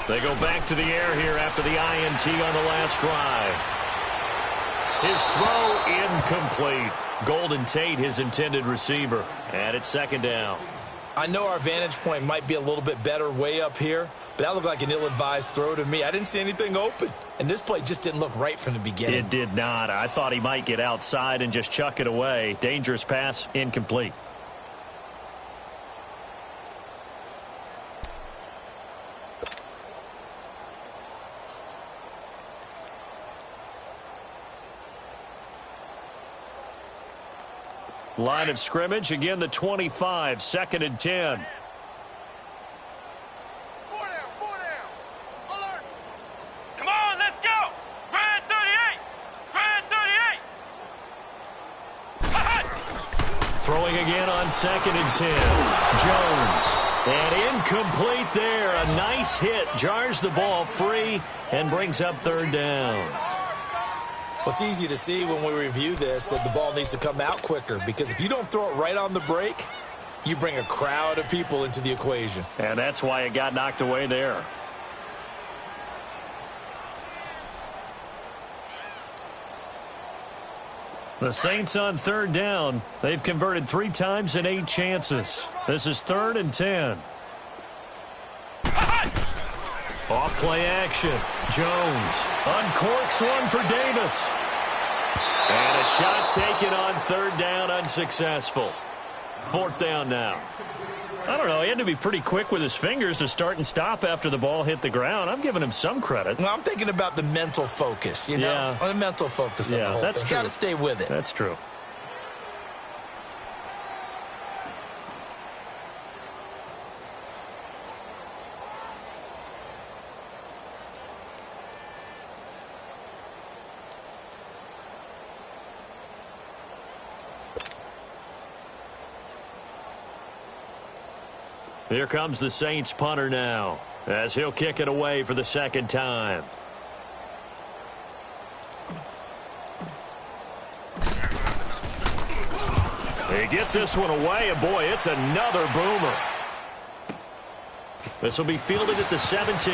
They go back to the air here after the INT on the last drive. His throw incomplete. Golden Tate, his intended receiver. And it's 2nd down. I know our vantage point might be a little bit better way up here, but that looked like an ill-advised throw to me. I didn't see anything open. And this play just didn't look right from the beginning. It did not. I thought he might get outside and just chuck it away. Dangerous pass, incomplete. Line of scrimmage, again the 25, 2nd and 10. 4 down, 4 down. Alert. Come on, let's go. Grand 38. Grand 38. Throwing again on 2nd and 10. Jones. And incomplete there. A nice hit. Jars the ball free and brings up 3rd down. Well, it's easy to see when we review this that the ball needs to come out quicker, because if you don't throw it right on the break, you bring a crowd of people into the equation. And that's why it got knocked away there. The Saints on 3rd down. They've converted 3 times in 8 chances. This is 3rd and 10. Off play action. Jones uncorks one for Davis. And a shot taken on 3rd down, unsuccessful. 4th down now. I don't know. He had to be pretty quick with his fingers to start and stop after the ball hit the ground. I'm giving him some credit. Well, I'm thinking about the mental focus, you know? Yeah. Or the mental focus of the whole that's thing. true. Got to stay with it. That's true. Here comes the Saints punter now, as he'll kick it away for the 2nd time. He gets this one away, and boy, it's another boomer. This will be fielded at the 17.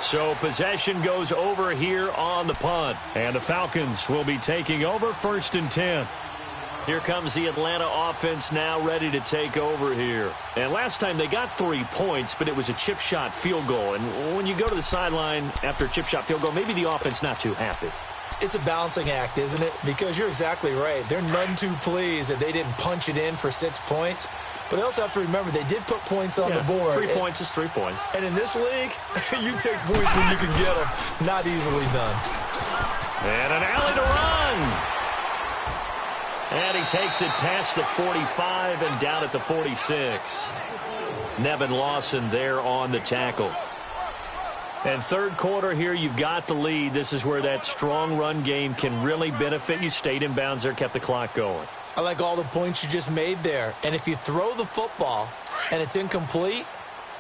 So possession goes over here on the punt, and the Falcons will be taking over 1st and 10. Here comes the Atlanta offense now ready to take over here. And last time they got 3 points, but it was a chip shot field goal. And when you go to the sideline after a chip shot field goal, maybe the offense not too happy. It's a balancing act, isn't it? Because you're exactly right. They're none too pleased that they didn't punch it in for 6 points. But they also have to remember they did put points on the board. 3 points is 3 points. And in this league, you take points when you can get them. Not easily done. And an alley to run. And he takes it past the 45 and down at the 46. Nevin Lawson there on the tackle. And 3rd quarter here, you've got the lead. This is where that strong run game can really benefit you. Stayed in bounds there, kept the clock going. I like all the points you just made there. And if you throw the football and it's incomplete,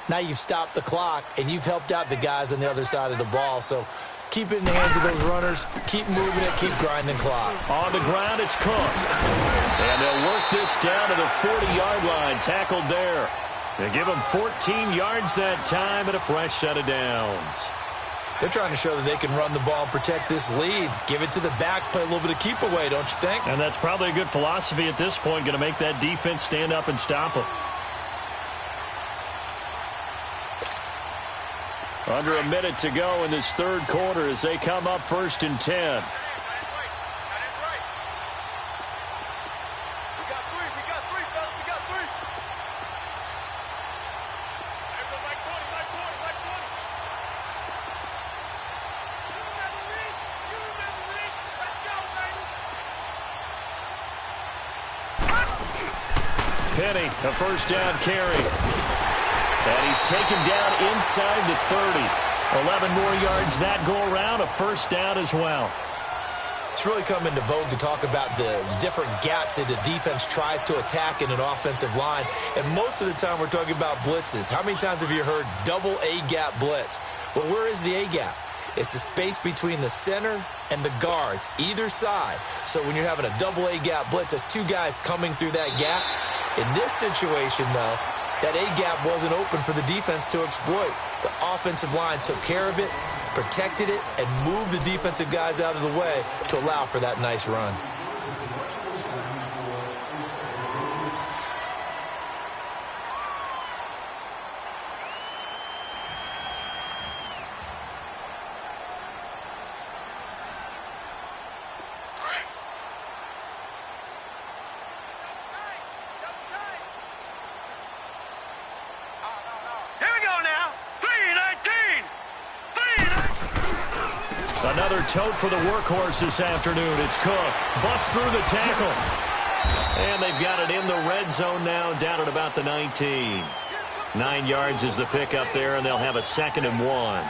now you've stopped the clock and you've helped out the guys on the other side of the ball. So keep it in the hands of those runners. Keep moving it. Keep grinding clock. On the ground, it's Cook. And they'll work this down to the 40-yard line. Tackled there. They give him 14 yards that time and a fresh set of downs. They're trying to show that they can run the ball and protect this lead. Give it to the backs. Play a little bit of keep away, don't you think? And that's probably a good philosophy at this point. Going to make that defense stand up and stop them. Under a minute to go in this 3rd quarter as they come up 1st and 10. Penny, a 1st down carry. And he's taken down inside the 30. 11 more yards that go around, a 1st down as well. It's really come into vogue to talk about the different gaps that the defense tries to attack in an offensive line. And most of the time we're talking about blitzes. How many times have you heard double A-gap blitz? Well, where is the A-gap? It's the space between the center and the guards, either side. So when you're having a double A-gap blitz, that's 2 guys coming through that gap. In this situation, though, that A-gap wasn't open for the defense to exploit. The offensive line took care of it, protected it, and moved the defensive guys out of the way to allow for that nice run. Another tote for the workhorse this afternoon. It's Cook. Busts through the tackle. And they've got it in the red zone now, down at about the 19. 9 yards is the pickup there, and they'll have a 2nd and 1.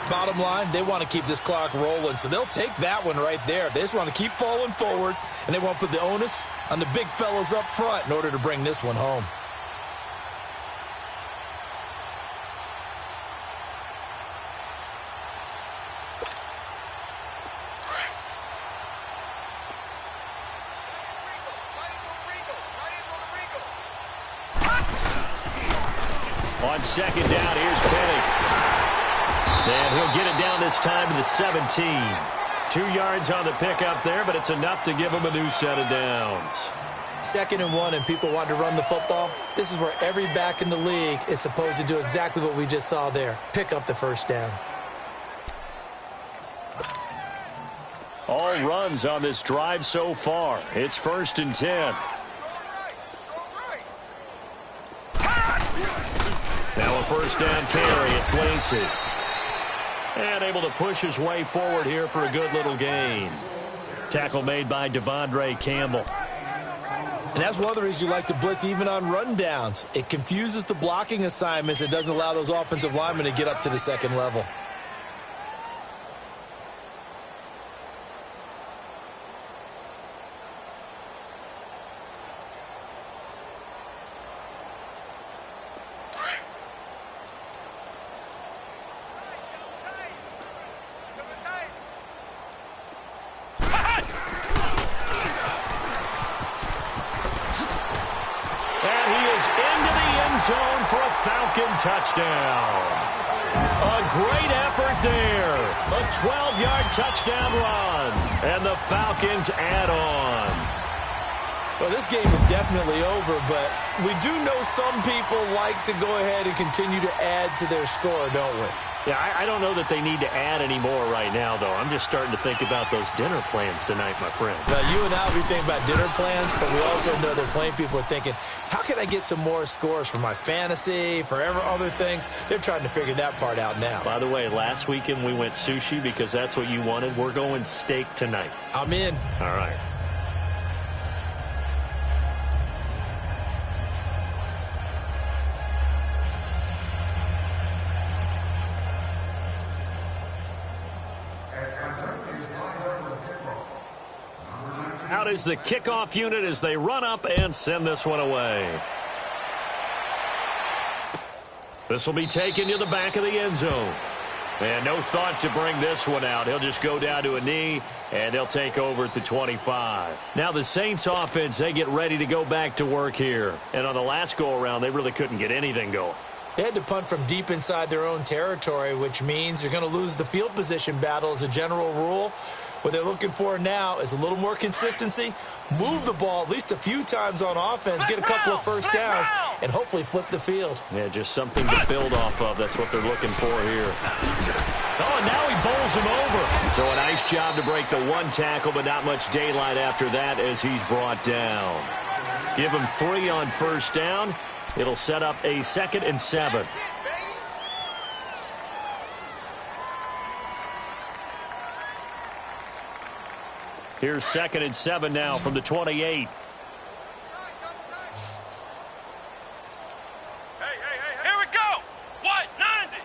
Bottom line, they want to keep this clock rolling, so they'll take that one right there. They just want to keep falling forward, and they want to put the onus on the big fellas up front in order to bring this one home. On second down, here's Penny. And he'll get it down this time to the 17. 2 yards on the pickup there, but it's enough to give him a new set of downs. 2nd and 1, and people want to run the football. This is where every back in the league is supposed to do exactly what we just saw there. Pick up the first down. All runs on this drive so far. It's 1st and 10. Now a first down carry. It's Lacey. And able to push his way forward here for a good little gain. Tackle made by Devondre Campbell. And that's one of the reasons you like to blitz even on rundowns. It confuses the blocking assignments. It doesn't allow those offensive linemen to get up to the second level. Zone for a Falcon touchdown. A great effort there. A 12-yard touchdown run. And the Falcons add on. Well, this game is definitely over, but we do know some people like to go ahead and continue to add to their score, don't we? Yeah, I don't know that they need to add any more right now, though. I'm just starting to think about those dinner plans tonight, my friend. Now, you and I will be thinking about dinner plans, but we also know that plenty of people are thinking, how can I get some more scores for my fantasy, for other things? They're trying to figure that part out now. By the way, last weekend we went sushi because that's what you wanted. We're going steak tonight. I'm in. All right. Out is the kickoff unit as they run up and send this one away. This will be taken to the back of the end zone. And no thought to bring this one out. He'll just go down to a knee, and they'll take over at the 25. Now the Saints offense, they get ready to go back to work here. And on the last go-around, they really couldn't get anything going. They had to punt from deep inside their own territory, which means you're going to lose the field position battle as a general rule. What they're looking for now is a little more consistency, move the ball at least a few times on offense, get a couple of first downs, and hopefully flip the field. Yeah, just something to build off of. That's what they're looking for here. Oh, and now he bowls him over. So a nice job to break the one tackle, but not much daylight after that as he's brought down. Give him 3 on first down. It'll set up a 2nd and 7. Here's 2nd and 7 now from the 28. Here we go. What 90?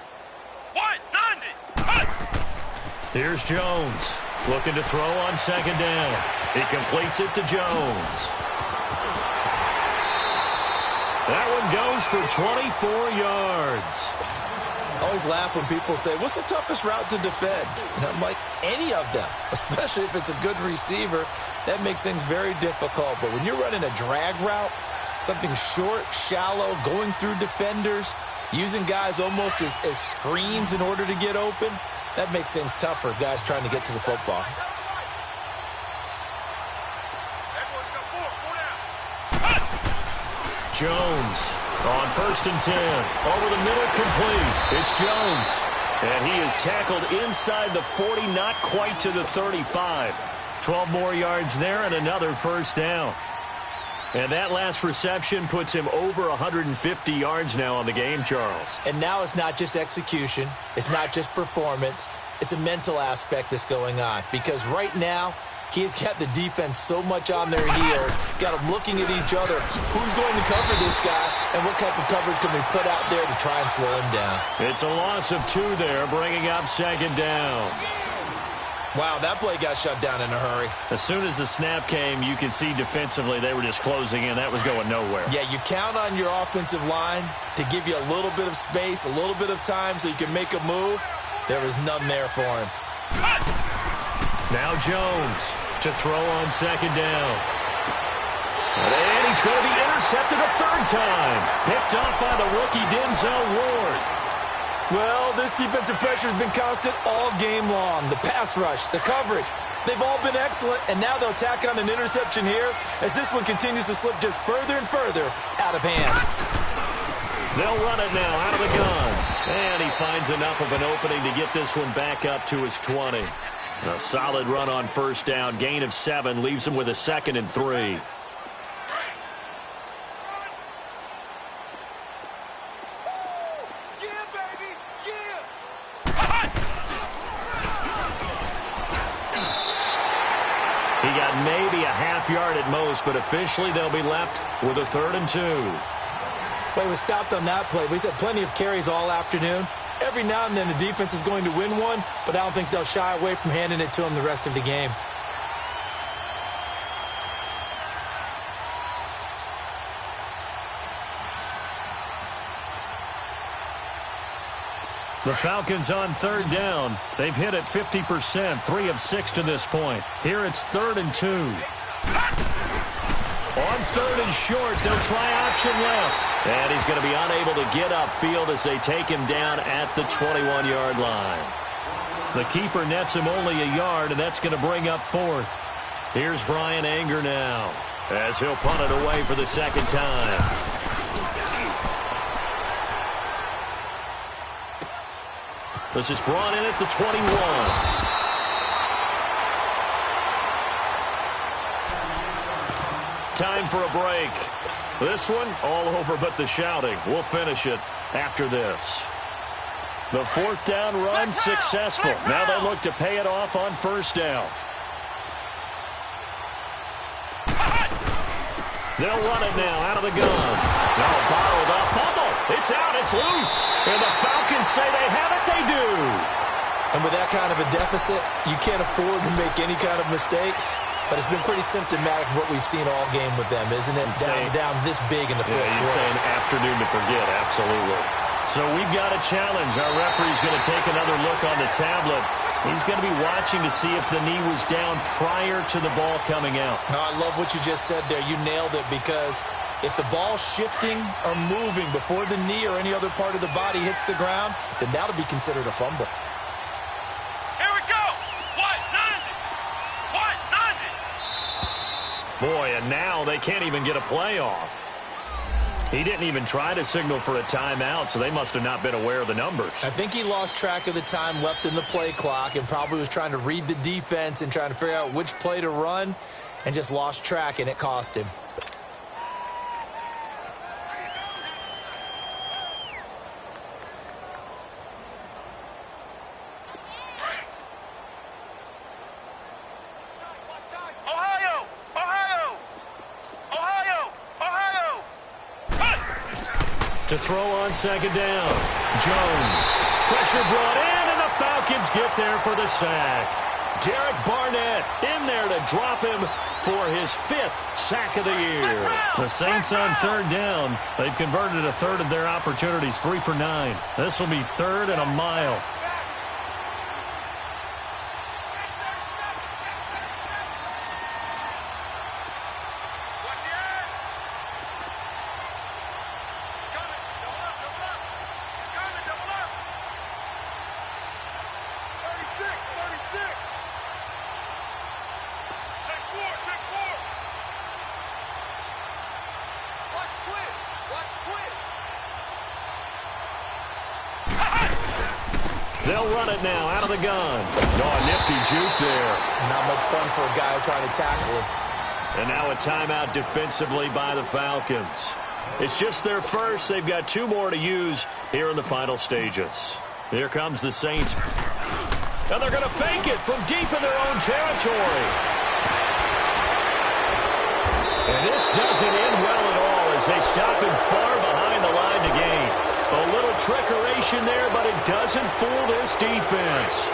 What 90? Here's Jones looking to throw on 2nd down. He completes it to Jones. That one goes for 24 yards. I always laugh when people say, what's the toughest route to defend? And I'm like, any of them, especially if it's a good receiver. That makes things very difficult. But when you're running a drag route, something short, shallow, going through defenders, using guys almost as screens in order to get open, that makes things tougher, guys trying to get to the football. Jones on 1st and 10. Over the middle, complete. It's Jones. And he is tackled inside the 40, not quite to the 35. 12 more yards there and another first down. And that last reception puts him over 150 yards now on the game, Charles. And now it's not just execution. It's not just performance. It's a mental aspect that's going on. Because right now, He's got the defense so much on their heels, got them looking at each other. Who's going to cover this guy, and what type of coverage can we put out there to try and slow him down? It's a loss of 2 there, bringing up second down. Wow, that play got shut down in a hurry. As soon as the snap came, you could see defensively they were just closing in. That was going nowhere. Yeah, you count on your offensive line to give you a little bit of space, a little bit of time so you can make a move. There was none there for him. Now Jones to throw on second down. And he's going to be intercepted a third time. Picked off by the rookie Denzel Ward. Well, this defensive pressure has been constant all game long. The pass rush, the coverage, they've all been excellent, and now they'll tack on an interception here as this one continues to slip just further and further out of hand. They'll run it now out of the gun. And he finds enough of an opening to get this one back up to his 20. A solid run on first down. Gain of 7 leaves him with a 2nd and 3. He got maybe a half yard at most, but officially they'll be left with a 3rd and 2. Well, he was stopped on that play. He's had plenty of carries all afternoon. Every now and then the defense is going to win one, but I don't think they'll shy away from handing it to him the rest of the game. The Falcons on 3rd down. They've hit it 50%, 3 of 6 to this point. Here it's 3rd and 2. On 3rd and short, they'll try option left. And he's going to be unable to get upfield as they take him down at the 21-yard line. The keeper nets him only a yard, and that's going to bring up 4th. Here's Brian Anger now as he'll punt it away for the 2nd time. This is brought in at the 21. Time for a break. This one, all over but the shouting. We'll finish it after this. The 4th down run successful. Now they look to pay it off on 1st down. They'll run it now out of the gun. Now bottled up. Fumble. It's out. It's loose. And the Falcons say they have it. They do. And with that kind of a deficit, you can't afford to make any kind of mistakes. But it's been pretty symptomatic of what we've seen all game with them, isn't it? Down this big in the 4th quarter. You'd say an afternoon to forget. Absolutely. So we've got a challenge. Our referee's going to take another look on the tablet. He's going to be watching to see if the knee was down prior to the ball coming out. No, I love what you just said there. You nailed it, because if the ball's shifting or moving before the knee or any other part of the body hits the ground, then that'll be considered a fumble. Here we go. What? 90. Boy, and now they can't even get a play off. He didn't even try to signal for a timeout, so they must have not been aware of the numbers. I think he lost track of the time left in the play clock and probably was trying to read the defense and trying to figure out which play to run, and just lost track, and it cost him. To throw on 2nd down. Jones. Pressure brought in, and the Falcons get there for the sack. Derek Barnett in there to drop him for his 5th sack of the year. The Saints on 3rd down. They've converted a 1/3 of their opportunities, 3 for 9. This will be 3rd and a mile. They'll run it now out of the gun. Oh, a nifty juke there. Not much fun for a guy trying to tackle him. And now a timeout defensively by the Falcons. It's just their first. They've got 2 more to use here in the final stages. Here comes the Saints. And they're going to fake it from deep in their own territory. And this doesn't end well at all as they stop him far behind the line to gain. A little trickeration there, but it doesn't fool this defense.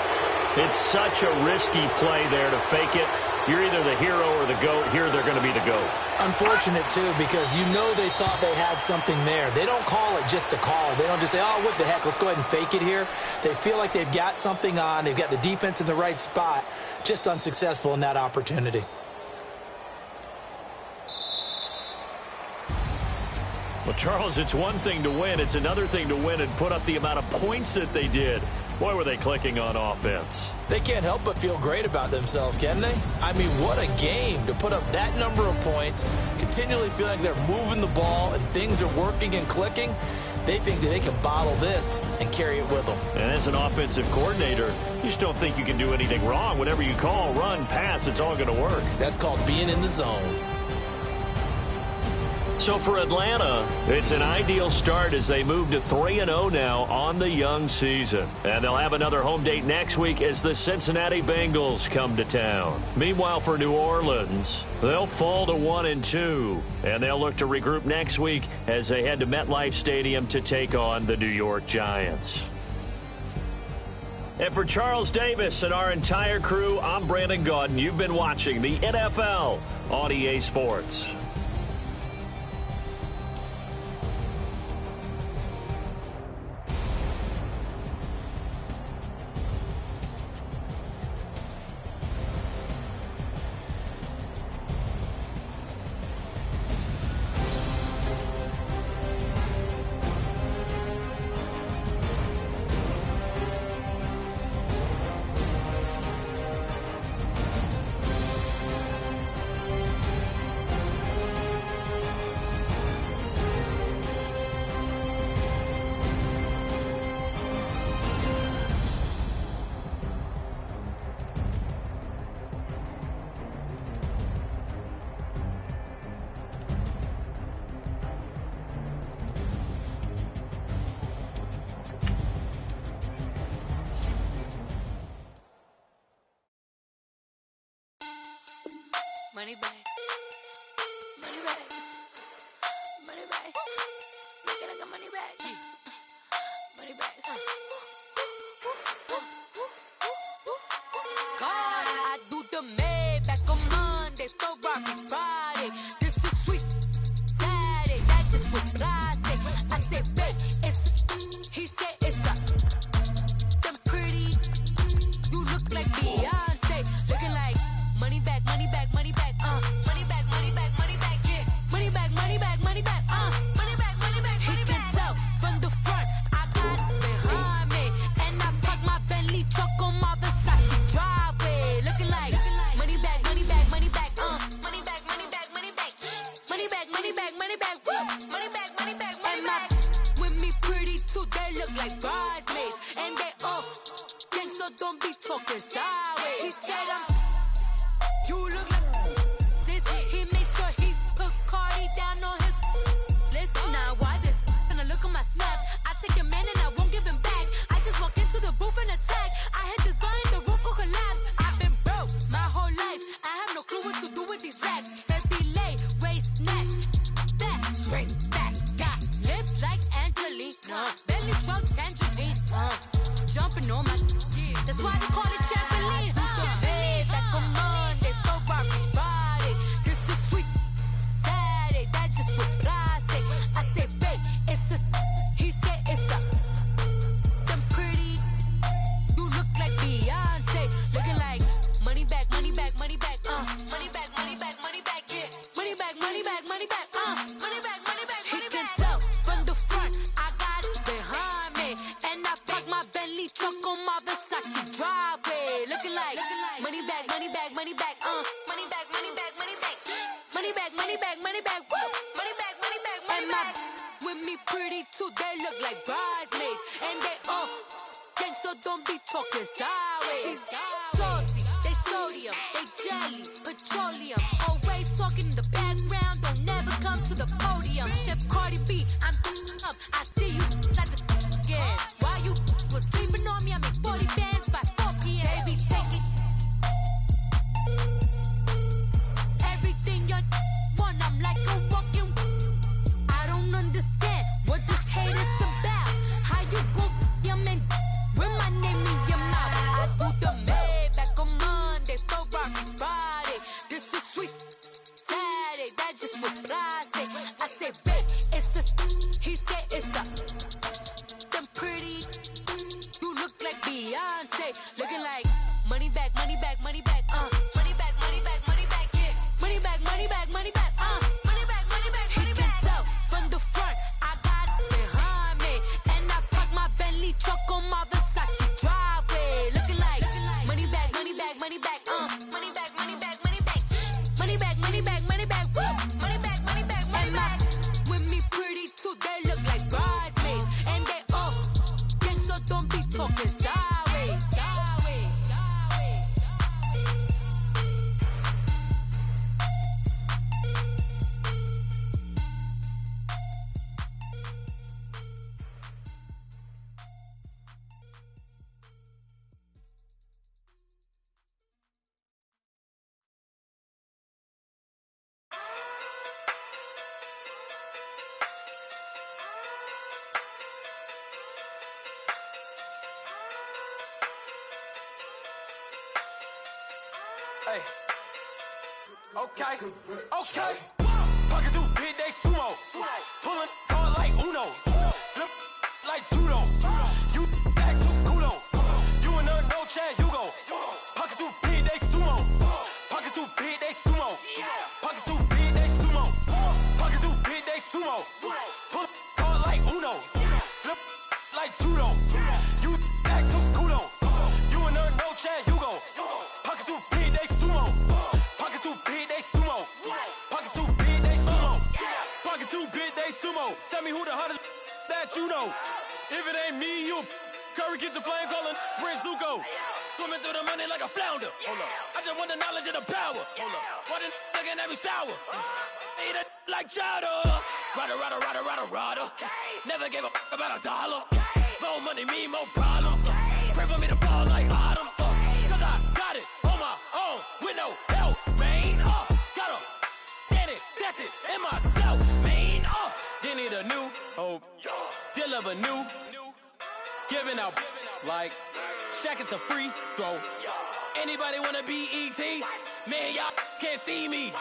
It's such a risky play there to fake it. You're either the hero or the GOAT. Here they're going to be the GOAT. Unfortunate, too, because you know they thought they had something there. They don't call it just to call. They don't just say, oh, what the heck, let's go ahead and fake it here. They feel like they've got something on. They've got the defense in the right spot. Just unsuccessful in that opportunity. Well, Charles, it's one thing to win. It's another thing to win and put up the amount of points that they did. Boy, were they clicking on offense. They can't help but feel great about themselves, can they? I mean, what a game to put up that number of points, continually feeling like they're moving the ball and things are working and clicking. They think that they can bottle this and carry it with them. And as an offensive coordinator, you just don't think you can do anything wrong. Whatever you call, run, pass, it's all going to work. That's called being in the zone. So for Atlanta, it's an ideal start as they move to 3-0 now on the young season. And they'll have another home date next week as the Cincinnati Bengals come to town. Meanwhile, for New Orleans, they'll fall to 1-2. And they'll look to regroup next week as they head to MetLife Stadium to take on the New York Giants. And for Charles Davis and our entire crew, I'm Brandon Gaudin. You've been watching the NFL on EA Sports. Money back. Money back. Money back. Make it like a money back. Money back. God, I do the Maybach on Monday, Ferrari Friday. This is sweet Saturday. That's just what plastic. I said, babe, it's. He said it's a. Them pretty. You look like Beyonce. Looking like money back, money back, money back. Money back, money back, money back, yeah. Money back, money back, money back, money back, money back, money back. He can tell from the front, I got behind me. And I park my Bentley truck on my Versace driveway. Looking like money back, money back, money back, money back, money back, money back. Money back, money back, money back, woo. Money back, money back, money back. With me pretty too, they look like bridesmaids. And they all gang, so don't be talking sideways. He said you look like this. He makes sure he put Cardi down on his list. Now why this? And I look at my snap. I take your man and I won't give him back. I just walk into the booth and attack. I hit this guy in the roof will collapse. I've been broke my whole life. I have no clue what to do with these racks. Baby lay, waist snatch, back, straight back. Got lips like Angelina, belly truck tangerine. Jumping on my, that's why they call it trampoline. Back on Monday, Ferrari Friday. This is sweet Saturday. That's just with plastic. I say, babe, it's a. He said it's a. Them pretty. You look like Beyonce. Looking like money back, money back, money back. Money back, money back, money back. Yeah. Money back, money back, money back. Money back, money back, money back. He can tell from the front, I got it behind me, and I park my Bentley truck on my Versace driveway. Looking like money back, money back, money back. Money back, money back, money back. Money back, money back, money back. Woo. Money back, money back, money back. With me pretty too, they look like bridesmaids, and they all gang, so don't be talking sideways. Salty, they sodium, they jelly, petroleum. Always talking in the background, don't never come to the podium. Chef Cardi B, I'm up. I see you like the again. While you was sleeping on me, I make 40 bands by 4 p.m. Baby, take it. Everything you wanna Beyonce. Looking like money back, money back, money back, money back, money back, money back, yeah. Money back, money back, money back, money back, money back, money back. He can tell from the front, I got it behind me. And I park my Bentley truck on my Versace driveway. Looking like money back, money back, money back, money back, money back, money back. Money back, money back, money back, woo. Money back, money back, money back. With me pretty too, they look like bridesmaids. And they all gang, so don't be talking sideways, sideways, sideways. Hey. Okay. Okay. Pocket too big, they sumo. Pulling card like Uno. Flip like judo. You back to kudo. You and her no Chad Hugo. Pocket too big, they sumo. Pocket too big, they sumo. Pocket too big, they sumo. Pocket too big, they sumo. Pull card like Uno. Flip like judo. You back to kudo. You and her no Chad Hugo. Pocket too big, they sumo. Pocket too big, they sumo. Pocket too big, they sumo. Pocket too big, they sumo. Tell me who the hottest that you know. If it ain't me, you Curry get the flame calling Prince Zuko. Swimming through the money like a flounder. Hold up. I just want the knowledge and the power. Hold up. Why the looking at me sour? Eat it like chowder. Rada, rada, rada, rada, rada. Never gave a about a dollar. More money mean more problems. Pray for me to fall like autumn. Cause I got it on my own with no help, man. Got a daddy, that's it, in myself, man. They need a new hope. Deal of a new. Giving out like Shaq at the free throw. Anybody wanna be E.T.? Man, y'all can't see me.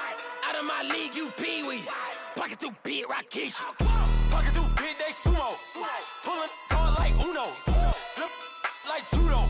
Out of my league, you pee-wee. Pocket too big, Rakishi. Pocket too big, they sumo. Pulling card like Uno. Flip like judo.